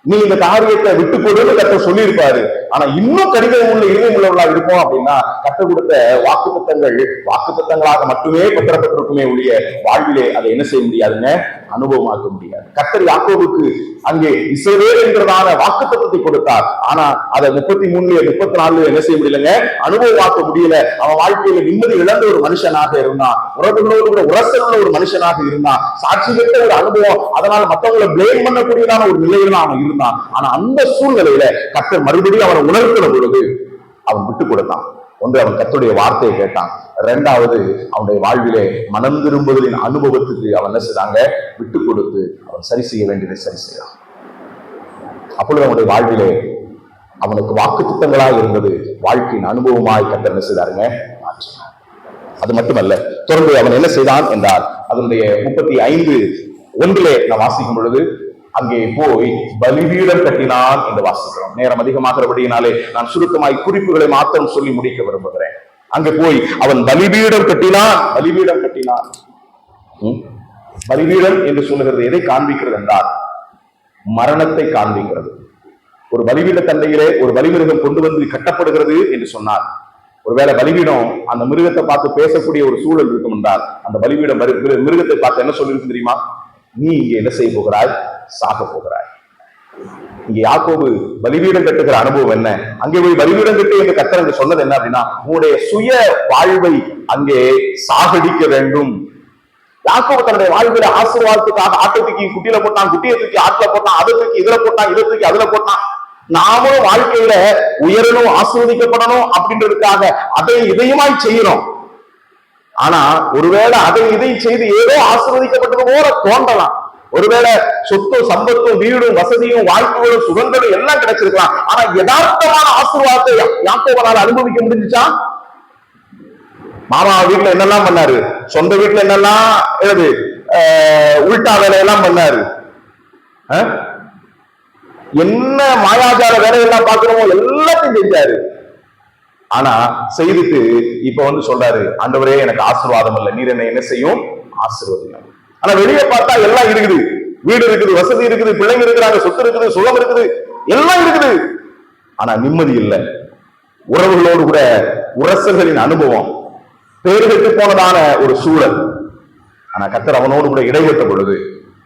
நீ இந்த காரியத்தை விட்டு கொடுன்னு கர்த்தர் சொல்லியிருப்பாரு. ஆனா இன்னும் கடிதம் உள்ள இதயம் உள்ளவர்களா இருப்போம் அப்படின்னா கர்த்தர் கொடுத்த வாக்குத்தத்தங்களாக மட்டுமே பத்திரப்பட்டிருக்குமே ஒழிய வாழ்விலே அதை என்ன செய்ய முடியாதுங்க, அனுபவமாக்க முடியாது. கர்த்தர் யாக்கோபுக்கு அங்கே இஸ்ரவேல் என்கிறதான வாக்குத்தத்தத்தை கொடுத்தார், ஆனா அதை 33 34 என்ன செய்ய முடியலங்க, அனுபவமாக்க முடியல. அவன் வாழ்க்கையில நிம்மதி இழந்த ஒரு மனுஷனாக இருந்தான், உறவுகளோடு கூட உரசல் உள்ள ஒரு மனுஷனாக இருந்தான், சாட்சி பெற்ற ஒரு அனுபவம், அதனால மற்றவங்களை பிளேம் பண்ணக்கூடியதான ஒரு நிலையில அவன் இருந்தான். ஆனா அந்த சூழ்நிலையில கர்த்தர் மறுபடியும் அவனை உணர்த்துற பொழுது அவன் விட்டு கொடுத்தான். ஒன்று, அவன் கர்த்தருடைய வார்த்தையை கேட்டான். இரண்டாவது, அவனுடைய வாழ்விலே மனம் திரும்புதலின் அனுபவத்துக்கு அவன் என்ன செய்தாங்க, விட்டு கொடுத்து அவன் சரி செய்ய வேண்டியதை சரி செய்யலாம். அப்பொழுது அவனுடைய வாழ்விலே அவனுக்கு வாக்குத்தத்தங்களாக இருந்தது வாழ்க்கையின் அனுபவமாய் கர்த்தர் என்ன செய்தாருங்க, மாற்றினார். அது மட்டுமல்ல, தொடர்ந்து அவன் என்ன செய்தான் என்றால் அதனுடைய 35:1 நான் வாசிக்கும் பொழுது அங்கே போய் பலிபீடம் கட்டினான் என்று வாசிக்கிறோம். நேரம் அதிகமாகிறபடியினாலே நான் சுருக்கமாய் குறிப்புகளை மாத்திரம் சொல்லி முடிக்க விரும்புகிறேன். அங்கே போய் அவன் பலிபீடம் கட்டினான். பலிபீடம் என்று சொல்லுகிறது எதை காண்பிக்கிறது என்றால் மரணத்தை காண்பிக்கிறது. ஒரு பலிபீட தண்டையிலே ஒரு பலிமிருகம் கொண்டு வந்து கட்டப்படுகிறது என்று சொன்னார். ஒருவேளை பலிபீடம் அந்த மிருகத்தை பார்த்து பேசக்கூடிய ஒரு சூழல் இருக்கும் என்றால் அந்த பலிபீடம் மிருகத்தை பார்த்து என்ன சொல்லிருக்கு தெரியுமா, நீ இங்கே என்ன செய்ய போகிறாய், சாக போகிறாய். இங்க யாக்கோபு பலிபீடம் கட்டுகிற அனுபவம் என்ன, அங்கே போய் பலிபீடம் கட்டு என்று கர்த்தர் அங்கு சொன்னது என்ன அப்படின்னா, உங்களுடைய சுய வாழ்வை அங்கே சாகடிக்க வேண்டும். யாக்கோபு தன்னுடைய வாழ்க்கையில ஆசீர்வாதத்துக்காக ஆட்டை தூக்கி குட்டியில போட்டான், குட்டியை தூக்கி ஆட்டுல போட்டான், அதை தூக்கி இதுல போட்டான், இதை தூக்கி அதுல போட்டான். நாமும் வாழ்க்கையில உயரணும், ஆசீர்வதிக்கப்படணும் அப்படின்றதுக்காக அதை இதையுமாய் செய்யறோம். ஆனா ஒருவேளை அதை இதையும் செய்து ஏதோ ஆசீர்வதிக்கப்பட்டது போல தோன்றலாம். ஒருவேளை சொத்து சம்பத்தும் வீடும் வசதியும் வாழ்க்கையோடும் சுகங்களும் எல்லாம் கிடைச்சிருக்கலாம். ஆனா யதார்த்தமான ஆசீர்வாதத்தை யாக்கோபனால அனுபவிக்க முடிஞ்சுச்சா? மாமா வீட்டுல என்னெல்லாம் பண்ணாரு, சொந்த வீட்டுல என்னெல்லாம் உள்டா வேலையெல்லாம் பண்ணாரு, என்ன மாயாஜால வேலையெல்லாம் பார்க்கணுமோ எல்லாத்தையும் செஞ்சாரு. ஆனா செய்துட்டு இப்ப சொல்றாரு, ஆண்டவரே எனக்கு ஆசீர்வாதம் இல்லை, நீர் என்ன செய்யும், ஆசீர்வாதம். ஆனா வெளியே பார்த்தா எல்லாம் இருக்குது, வீடு இருக்குது, வசதி இருக்குது, பிள்ளைங்க இருக்கிறாங்க, சொத்து இருக்குது, சுகம் இருக்குது, எல்லாம் இருக்குது. ஆனா நிம்மதி இல்லை. உறவுகளோடு கூட உரசல்களின் அனுபவம், பேரு கெட்டு போனதான ஒரு சூழல். ஆனா கர்த்தர் அவனோடு கூட இடைப்பட்ட பொழுது,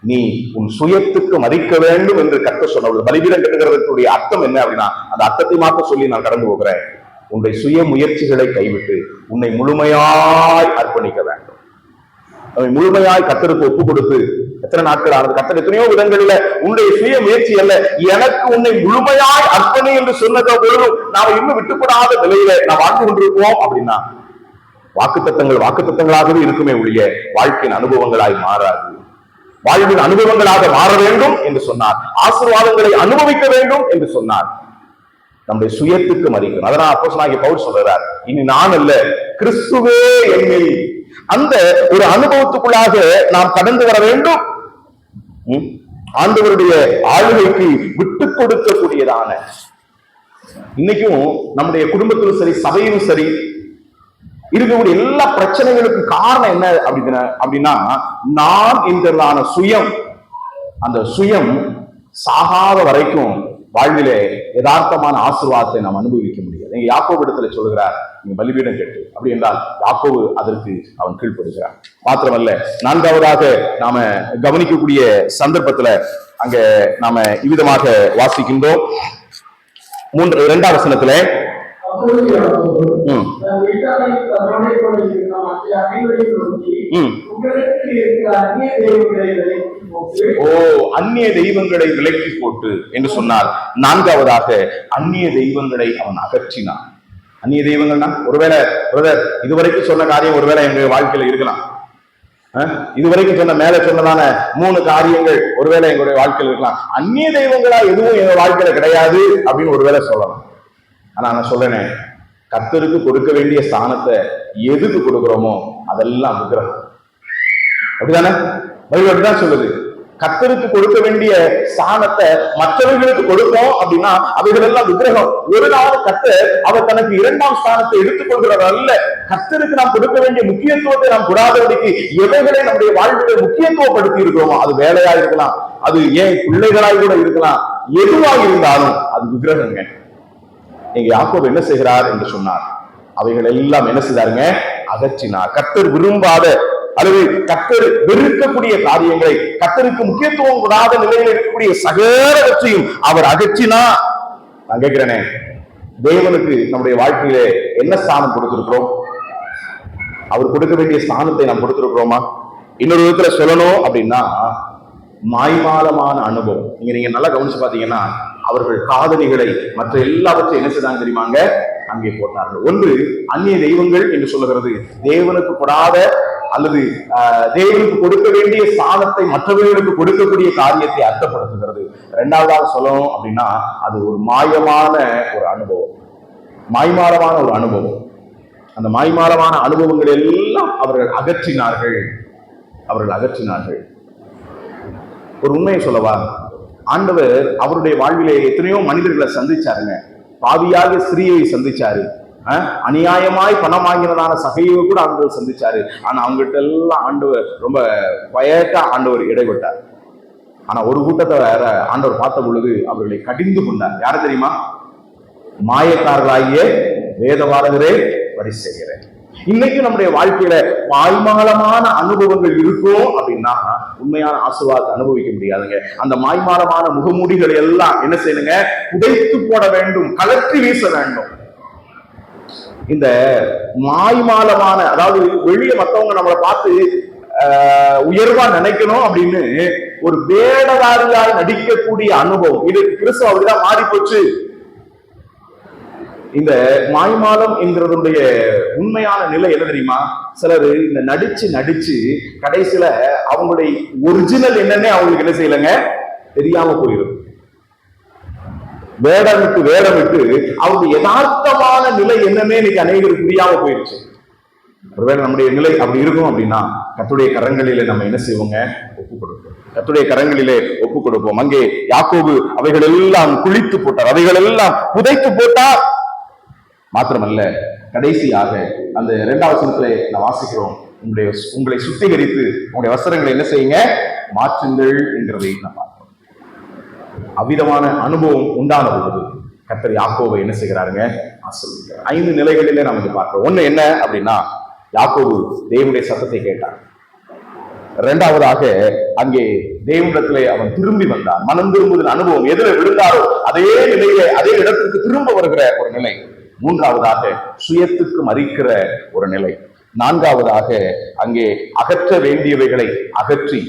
நீ உன் சுயத்துக்கு மதிக்க வேண்டும் என்று கர்த்தர் சொன்ன பலிபீடம் கட்டுகிறதுக்குரிய அர்த்தம் என்ன அப்படின்னா, அந்த அர்த்தத்தை மாத்த சொல்லி நான் கடந்து போகிறேன். உன்னுடைய சுய முயற்சிகளை கைவிட்டு உன்னை முழுமையாய் அர்ப்பணிக்க வேண்டும். முழுமையாய் கர்த்தருக்கு ஒப்பு கொடுத்து எத்தனை நாட்கள் ஆனது, கர்த்தர் எத்தனையோ விதங்களில உன்னுடைய சுய முயற்சி அல்ல, எனக்கு உன்னை முழுமையாய் அர்ப்பணி என்று சொன்னத பொழுதும் நாம் இன்னும் விட்டுப்படாத நிலையில நாம் வாழ்ந்து கொண்டிருப்போம் அப்படின்னா, வாக்குத்தத்தங்களாகவே இருக்குமே ஒழிய வாழ்க்கையின் அனுபவங்களாய் மாறாது. வாழ்வின் அனுபவங்களாக மாற வேண்டும் என்று சொன்னார், ஆசீர்வாதங்களை அனுபவிக்க வேண்டும் என்று சொன்னார். நம்முடைய சுயத்துக்கு மதிக்கணும். அதனால் அப்போஸ்தலனாகிய பவுல் சொல்றார், இனி நான் அல்ல, கிறிஸ்துவே என்னில். அந்த ஒரு அனுபவத்துக்குள்ளாக நாம் கடந்து வர வேண்டும். ஆண்டவருடைய ஆளுகைக்கு விட்டு கொடுக்கக்கூடியதான, இன்னைக்கும் நம்முடைய குடும்பத்திலும் சரி சபையிலும் சரி இருக்கக்கூடிய எல்லா பிரச்சனைகளுக்கும் காரணம் என்ன அப்படின்னா நான் என்கிறதான சுயம். அந்த சுயம் சாகாத வரைக்கும் வாழ்விலே யதார்த்தமான ஆசீர்வாதத்தை நாம் அனுபவிக்க முடியாது. நீங்க யாக்கோபு இடத்துல சொல்லுகிறார், நீங்க பலிபீடம் கேட்டு, அப்படி என்றால் யாக்கோபு அதற்கு அவன் கீழ்ப்படுகிறான். மாத்திரமல்ல, நான்காவதாக நாம கவனிக்கக்கூடிய சந்தர்ப்பத்துல அங்க நாம இவ்விதமாக வாசிக்கின்றோம். 2ஆம் வசனத்துல அந்நிய தெய்வங்களை விலக்கி போட்டு என்று சொன்னால், 4ஆவதாக அந்நிய தெய்வங்களை அவன் அகற்றினான். அந்நிய தெய்வங்கள்னா ஒருவேளை இதுவரைக்கும் சொன்ன காரியம் ஒருவேளை எங்க வாழ்க்கையில இருக்கலாம். இதுவரைக்கும் சொன்ன மேல சொன்னதான 3 காரியங்கள் ஒருவேளை எங்களுடைய வாழ்க்கையில் இருக்கலாம். அந்நிய தெய்வங்களா எதுவும் எங்க வாழ்க்கையில கிடையாது அப்படின்னு ஒருவேளை சொல்லலாம். ஆனா நான் சொல்றேனே, கர்த்தருக்கு கொடுக்க வேண்டிய ஸ்தானத்தை எதுக்கு கொடுக்கிறோமோ அதெல்லாம் விக்கிரகம். அப்படிதானே? பைபிள் அப்படிதான் சொல்லுது. கர்த்தருக்கு கொடுக்க வேண்டிய ஸ்தானத்தை மற்றவர்களுக்கு கொடுப்போம் அப்படின்னா அவைகள் எல்லாம் விக்கிரகம். ஒரு நாள் கர்த்தர் அவர் தனக்கு 2ஆம் ஸ்தானத்தை எடுத்துக்கொள்கிறார் அல்ல. கர்த்தருக்கு நாம் கொடுக்க வேண்டிய முக்கியத்துவத்தை நாம் கூடாதபடிக்கு எவைகளை நம்முடைய வாழ்க்கையை முக்கியத்துவப்படுத்தி இருக்கிறோமோ, அது வேலையா இருக்கலாம், அது ஏன் பிள்ளைகளாய் கூட இருக்கலாம், எதுவாக இருந்தாலும் அது விக்கிரகங்க. நீங்க யாக்கோபு என்ன செய்கிறார் என்று சொன்னார், அவைகள் எல்லாம் என்ன செய்தாருங்க, அகற்றினார். கர்த்தர் விரும்பாத அல்லது கர்த்தர் வெறுக்கக்கூடிய காரியங்களை, கர்த்தருக்கு முக்கியத்துவம் கூடாத நிலையில் இருக்கக்கூடிய சகலவற்றையும் அவர் அகற்றினா. நான் கேட்கிறேனே, தேவனுக்கு நம்முடைய வாழ்க்கையிலே என்ன ஸ்தானம் கொடுத்திருக்கிறோம்? அவர் கொடுக்க வேண்டிய ஸ்தானத்தை நாம் கொடுத்திருக்கிறோமா? இன்னொரு விதத்துல சொல்லணும் அப்படின்னா, மாய்மாலமான அனுபவம். நீங்க நல்லா கவனிச்சு பாத்தீங்கன்னா, அவர்கள் காதலிகளை மற்ற எல்லாவற்றையும் என்ன செய்தாங்க தெரியுமாங்க, அங்கே போட்டார்கள். ஒன்று அந்நிய தெய்வங்கள் என்று சொல்லுகிறது, தேவனுக்கு கொடாத அல்லது தேவனுக்கு கொடுக்க வேண்டிய ஸ்தானத்தை மற்றவர்களுக்கு கொடுக்கக்கூடிய காரியத்தை அர்த்தப்படுத்துகிறது. 2ஆவதாக சொல்லணும் அப்படின்னா, அது ஒரு மாயமான ஒரு அனுபவம், மாய்மாலமான ஒரு அனுபவம். அந்த மாய்மாலமான அனுபவங்கள் எல்லாம் அவர்கள் அகற்றினார்கள். ஒரு உண்மையை சொல்லவா, ஆண்டவர் அவருடைய வாழ்விலே எத்தனையோ மனிதர்களை சந்திச்சாருங்க. பாவியாக ஸ்திரீயை சந்திச்சாரு, அநியாயமாய் பணம் வாங்கினதான சகையை கூட ஆண்டவர் சந்திச்சாரு. ஆனா அவங்ககிட்ட எல்லாம் ஆண்டவர் ரொம்ப பயட்டா ஆண்டவர் இடைப்பட்டார். ஆனா ஒரு கூட்டத்தை வேற ஆண்டவர் பார்த்த பொழுது அவர்களை கடிந்து கொண்டார். யாரு தெரியுமா? மாயக்காரர்களாகிய வேதவாரகரே, பரிசேயரே. இன்னைக்கு நம்முடைய வாழ்க்கையில மாய்மாலமான அனுபவங்கள் இருக்கும் அப்படின்னா உண்மையான ஆசீர்வாதத்தை அனுபவிக்க முடியாதுங்க. அந்த மாய்மாலமான முகமூடிகள் எல்லாம் என்ன செய்யணுங்க? புதைத்து போட வேண்டும், கலற்றி வீச வேண்டும். இந்த மாய்மாலமான, அதாவது வெளியே மத்தவங்க நம்மளை பார்த்து உயர்வா நினைக்கணும் அப்படின்னு ஒரு வேடதாரியாய் நடிக்கக்கூடிய அனுபவம், இது கிறிஸ்துவ அப்படிதான் மாறி போச்சு. இந்த மாய்மாலம் என்கிறதுடைய உண்மையான நிலை என்ன தெரியுமா? சிலர் இந்த நடிச்சு கடைசியில அவங்களுடைய ஒரிஜினல் என்னன்னே அவங்களுக்கு என்ன செய்யலைங்க, தெரியாம போயிடும். வேடமிட்டு அவங்க யதார்த்தமான நிலை என்னன்னே இன்னைக்கு அநேகருக்கு புரியாம போயிடுச்சு. ஒருவேளை நம்முடைய நிலை அப்படி இருக்கும் அப்படின்னா கர்த்தருடைய கரங்களிலே நம்ம என்ன செய்வோங்க? ஒப்பு கொடுப்போம். கர்த்தருடைய கரங்களிலே ஒப்பு கொடுப்போம். அங்கே யாக்கோபு அவைகள் எல்லாம் குளித்து போட்டார், அவைகள் எல்லாம் புதைத்து போட்டார். மாத்திரமல்ல, கடைசியாக அந்த 2வது வசனத்திலே நான் வாசிக்கிறோம், உங்களை சுத்திகரித்து உங்களுடைய வஸ்திரங்களை என்ன செய்யுங்க? மாற்றுங்கள் என்கிறதை நான் பார்க்கிறோம். அவ்விதமான அனுபவம் உண்டான பொழுது கர்த்தர் யாக்கோபை என்ன செய்கிறாருங்க? ஆசீர்வதிக்கிறார். 5 நிலைகளிலே நாம் இது பார்க்கிறோம். ஒண்ணு என்ன அப்படின்னா, யாக்கோபு தேவனுடைய சத்தத்தை கேட்டான். 2வதாக அங்கே தேவனிடத்திலே அவன் திரும்பி வந்தான். மனம் திரும்புதல் அனுபவம், எதிர விழுந்தாரோ அதே நிலையிலே அதே இடத்துக்கு திரும்ப வருகிற ஒரு நிலை. 3வதாக சுயத்துக்கு மறிக்கிற ஒரு நிலை. 4வதாக அங்கே அகற்ற வேண்டியவைகளை அகற்றி,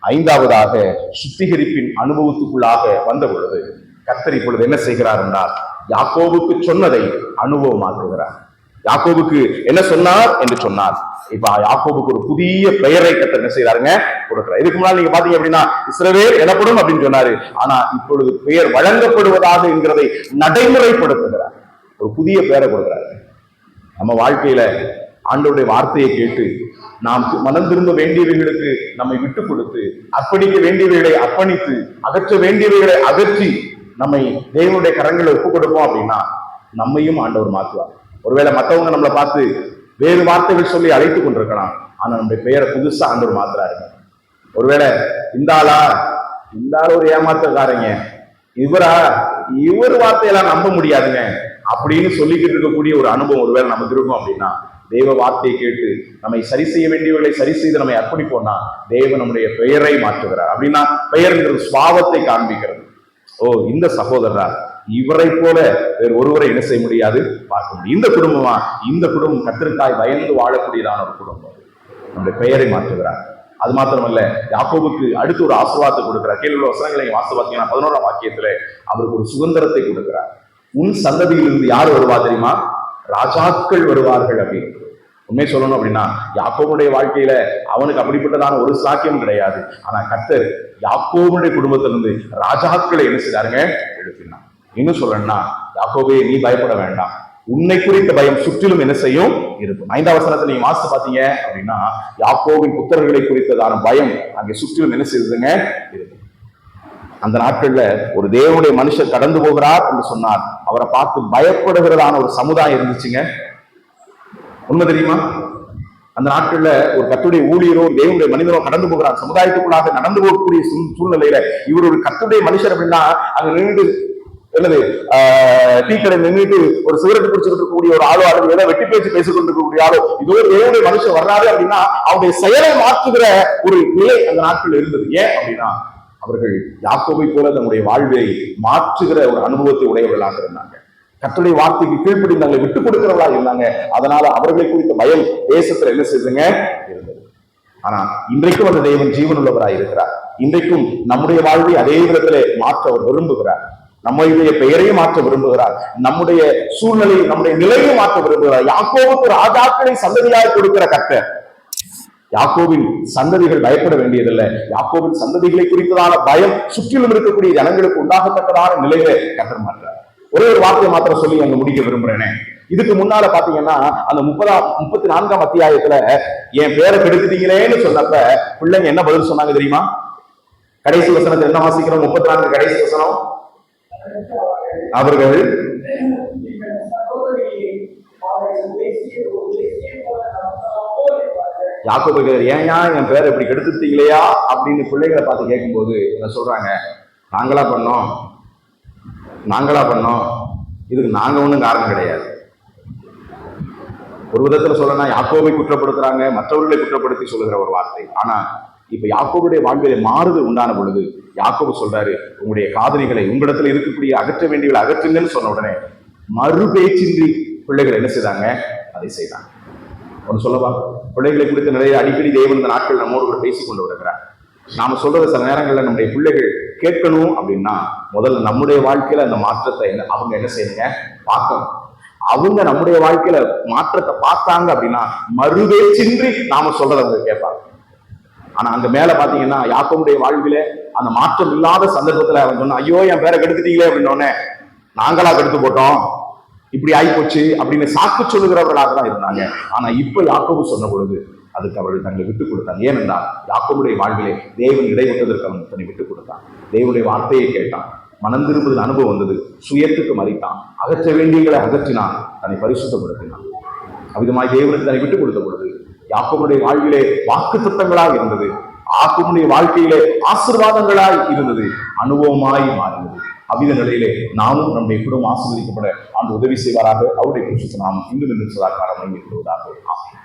5வதாக சுத்திகரிப்பின் அனுபவத்துக்குள்ளாக வந்த பொழுது கர்த்தர் இப்பொழுது என்ன செய்கிறார் என்றால், யாக்கோபுக்கு சொன்னதை அனுபவமாக்குகிறார். யாக்கோபுக்கு என்ன சொன்னார் என்று சொன்னார். இப்ப யாக்கோபுக்கு ஒரு புதிய பெயரை கர்த்தர் என்ன செய்யறாருங்க? கொடுக்கிறார். இதுக்கு முன்னாடி நீங்க பாத்தீங்க அப்படின்னா இஸ்ரவேல் எனப்படும் அப்படின்னு சொன்னாரு. ஆனா இப்பொழுது பெயர் வழங்கப்படுவதாக என்கிறதை நடைமுறைப்படுத்துகிறார். ஒரு புதிய பெயரை கொடுக்கிறார். நம்ம வாழ்க்கையில ஆண்டவருடைய வார்த்தையை கேட்டு நாம் மனம் திரும்ப வேண்டியவைகளுக்கு நம்மை விட்டு கொடுத்து, அர்ப்பணிக்க வேண்டியவைகளை அர்ப்பணித்து, அகற்ற வேண்டியவைகளை அகற்றி நம்மை தேவனுடைய கரங்களை ஒப்புக் கொடுப்போம் அப்படின்னா நம்மையும் ஆண்டவர் மாற்றுவார். ஒருவேளை மற்றவங்க நம்மளை பார்த்து வேறு வார்த்தைகள் சொல்லி அழைத்துக் கொண்டிருக்கலாம், ஆனா நம்முடைய பெயரை புதுசா ஆண்டவர் மாத்துறாரு. ஒருவேளை இந்த ஆள் ஒரு ஏமாற்றக்காரங்க, இவர் வார்த்தையெல்லாம் நம்ப முடியாதுங்க அப்படின்னு சொல்லிக்கிட்டு இருக்கக்கூடிய ஒரு அனுபவம் ஒருவேளை நமக்கு இருக்கும் அப்படின்னா, தேவ வார்த்தையை கேட்டு நம்மை சரி செய்ய வேண்டியவர்களை சரி செய்து நம்மை அர்ப்பணிப்போம்னா தேவன் நம்முடைய பெயரை மாற்றுகிறார். அப்படின்னா பெயர்ங்கிறது சுவாவத்தை காண்பிக்கிறது. ஓ, இந்த சகோதரரா, இவரை போல வேறு ஒருவரை என்ன செய்ய முடியாது, பார்க்க முடியும். இந்த குடும்பம் கர்த்தருக்காய் பயந்து வாழக்கூடியதான ஒரு குடும்பம். நம்முடைய பெயரை மாற்றுகிறார். அது மாத்திரமல்ல, யாக்கோபுக்கு அடுத்து ஒரு ஆசீர்வாதத்தை கொடுக்கிறார். கீழே உள்ள வசனங்களை வாசித்து பார்த்தீங்கன்னா 11ஆம் வாக்கியத்துல அவருக்கு ஒரு சுதந்திரத்தை கொடுக்கிறார். உன் சந்ததியிலிருந்து யார் வருவா தெரியுமா? ராஜாக்கள் வருவார்கள் அப்படின்னு. உண்மை சொல்லணும் அப்படின்னா யாக்கோபுடைய வாழ்க்கையில அவனுக்கு அப்படிப்பட்டதான ஒரு சாக்கியம் கிடையாது. ஆனா கர்த்தர் யாக்கோபுடைய குடும்பத்திலிருந்து ராஜாக்களை என்ன செய்தாருங்க? எழுப்பினார். இன்னும் சொல்லணும்னா, யாக்கோபே நீ பயப்பட வேண்டாம், உன்னை குறித்த பயம் சுற்றிலும் என்ன செய்யும் இருக்கும். 5ஆம் வசனத்துல நீங்க வாசித்து பாத்தீங்க அப்படின்னா யாக்கோபின் புத்திரர்களை குறித்ததான பயம் அங்கே சுற்றிலும் என்ன செய்யுதுங்க இருக்கும். அந்த நாட்கள்ல ஒரு தேவனுடைய மனுஷர் கடந்து போகிறார் என்று சொன்னார், அவரை பார்த்து பயப்படுகிறதான ஒரு சமுதாயம் இருந்துச்சுங்க. உண்மை தெரியுமா? அந்த நாட்கள்ல ஒரு கர்த்தருடைய ஊழியரோ தேவனுடைய மனிதனோ கடந்து போகிறார், சமுதாயத்துக்குள்ளாக நடந்து போகக்கூடிய சூழ்நிலையில இவர் ஒரு கர்த்தருடைய மனுஷர் அப்படின்னா அங்க நின்று என்னது டீ கடை நின்றுட்டு ஒரு சிகரெட் குடிச்சுட்டு இருக்கக்கூடிய ஒரு ஆளோ அல்லது ஏதோ வெட்டி பேச்சு பேசிக் கொண்டிருக்கக்கூடிய ஆளோ, இதோ தேவனுடைய மனுஷன் வர்றாரு அப்படின்னா அவருடைய செயலை மாற்றுகிற ஒரு நிலை அந்த நாட்கள் இருந்தது. ஏன் அப்படின்னா அவர்கள் யாக்கோபை போல தன்னுடைய வாழ்வை மாற்றுகிற ஒரு அனுபவத்தை உடையவர்களாக இருந்தாங்க. கர்த்தருடைய வார்த்தைக்கு கீழ்ப்படிந்தவங்களை விட்டுக் கொடுக்கிறவர்களா இருந்தாங்க. அதனால அவர்களை குறித்த பயம் தேசத்துல என்ன செய்யுங்க இருந்தது. ஆனா இன்றைக்கும் அந்த தேவன் ஜீவன் உள்ளவராய் இருக்கிறார். இன்றைக்கும் நம்முடைய வாழ்வை அதே விதத்திலே மாற்ற அவர் விரும்புகிறார். நம்முடைய பெயரையும் மாற்ற விரும்புகிறார். நம்முடைய சூழ்நிலையை, நம்முடைய நிலையை மாற்ற விரும்புகிறார். யாக்கோபுக்கு ராஜாக்களை சந்ததியாக கொடுக்கிற கர்த்தர். யாக்கோபின் சந்ததிகள் பயப்பட வேண்டியதில்லை. யாக்கோபின் சந்ததிகளை குறித்ததான பயம் சுற்றிலும் இருக்கக்கூடிய ஜனங்களுக்கு உண்டாகத்தக்கதான நிலையை கர்த்தர் மாற்றார். ஒரே ஒரு வார்த்தையை மாத்திரம் சொல்லி அங்க முடிக்க விரும்புறேனே. இதுக்கு முன்னால பாத்தீங்கன்னா அந்த 34ஆம் அத்தியாயத்துல என் பேரை கெடுத்துட்டீங்களேன்னு சொன்னப்ப பிள்ளைங்க என்ன பதில் சொன்னாங்க தெரியுமா? கடைசி வசனத்தை என்ன வாசிக்கிறோம்? 34 கடைசி வசனம். அவர்கள் யாக்கோபு ஏன் என் பேரை இப்படி கெடுத்துட்டீங்களா அப்படின்னு பிள்ளைகளை பார்த்து கேட்கும்போது என்ன சொல்றாங்க? நாங்களா பண்ணோம், இதுக்கு நாங்க ஒண்ணும் காரணம் கிடையாது. ஒரு விதத்துல சொல்லனா யாக்கோபை குற்றப்படுத்துறாங்க, மற்றவர்களை குற்றப்படுத்தி சொல்லுகிற ஒரு வார்த்தை. ஆனா இப்ப யாக்கோபுடைய வாழ்விலே மாறுதல் உண்டான பொழுது யாக்கோபு சொல்றாரு, உங்களுடைய காதலிகளை உங்களிடத்துல இருக்கக்கூடிய அகற்ற வேண்டியவளை அகற்றுங்கன்னு சொன்ன உடனே மறுபேச்சின்றி பிள்ளைகள் என்ன செய்தாங்க? அதை செய்தாங்க. ஒன்று சொல்லவா, பிள்ளைகளை குறித்து நிறைய அடிக்கடி தேவன் இந்த நாட்கள் நம்மோடு கூட பேசிக் கொண்டு வருகிறார். நாம சொல்றது சில நேரங்கள்ல நம்முடைய பிள்ளைகள் கேட்கணும் அப்படின்னா முதல்ல நம்முடைய வாழ்க்கையில அந்த மாற்றத்தை அவங்க என்ன செய்யுங்க? பார்க்கணும். அவங்க நம்முடைய வாழ்க்கையில மாற்றத்தை பார்த்தாங்க அப்படின்னா மறுபேச்சின்றி நாம சொல்றதை அவங்க கேட்பாங்க. ஆனா அங்க மேல பாத்தீங்கன்னா யாக்கோபுடைய வாழ்வில அந்த மாற்றம் இல்லாத சந்தர்ப்பத்துல அவன் சொன்னா, ஐயோ என் பேரை கெடுத்துட்டீங்களே அப்படின்னோடனே, நாங்களா கெடுத்து போட்டோம், இப்படி ஆயிப்போச்சு அப்படின்னு சாக்கு சொல்லுகிறவர்களாக தான் இருந்தாங்க. ஆனா இப்ப யாக்கோபு சொன்ன பொழுது அதுக்கு அவர்கள் தங்களை விட்டுக் கொடுத்தாங்க. ஏனென்றால் யாக்கோபுடைய வாழ்விலே தேவன் இடைவிட்டதற்கு அவன் தன்னை விட்டுக் கொடுத்தான். தேவனுடைய வார்த்தையை கேட்டான், மனம் திரும்புதல் அனுபவம் வந்தது, சுயத்துக்கு மறித்தான், அகற்ற வேண்டியங்களை அகற்றினான், தன்னை பரிசுத்தப்படுத்தினான். அவ்விதமாய் தேவனுக்கு தன்னை விட்டுக் கொடுத்த பொழுது யாக்கோபுடைய வாழ்விலே வாக்கு தத்தங்களாய் இருந்தது, யாக்கோபுடைய வாழ்க்கையிலே ஆசீர்வாதங்களாய் இருந்தது, அனுபவமாய் மாறினது. அவ்வித நிலையிலே நாமும் நம்முடைய குடும்பம் ஆசீர்வதிக்கப்பட ஆண்டு உதவி செய்வாராக. அவருடைய பரிசுத்த நாமம் இன்று நின்று சதா காலம் மகிமைப்படுவதாக. ஆமென்.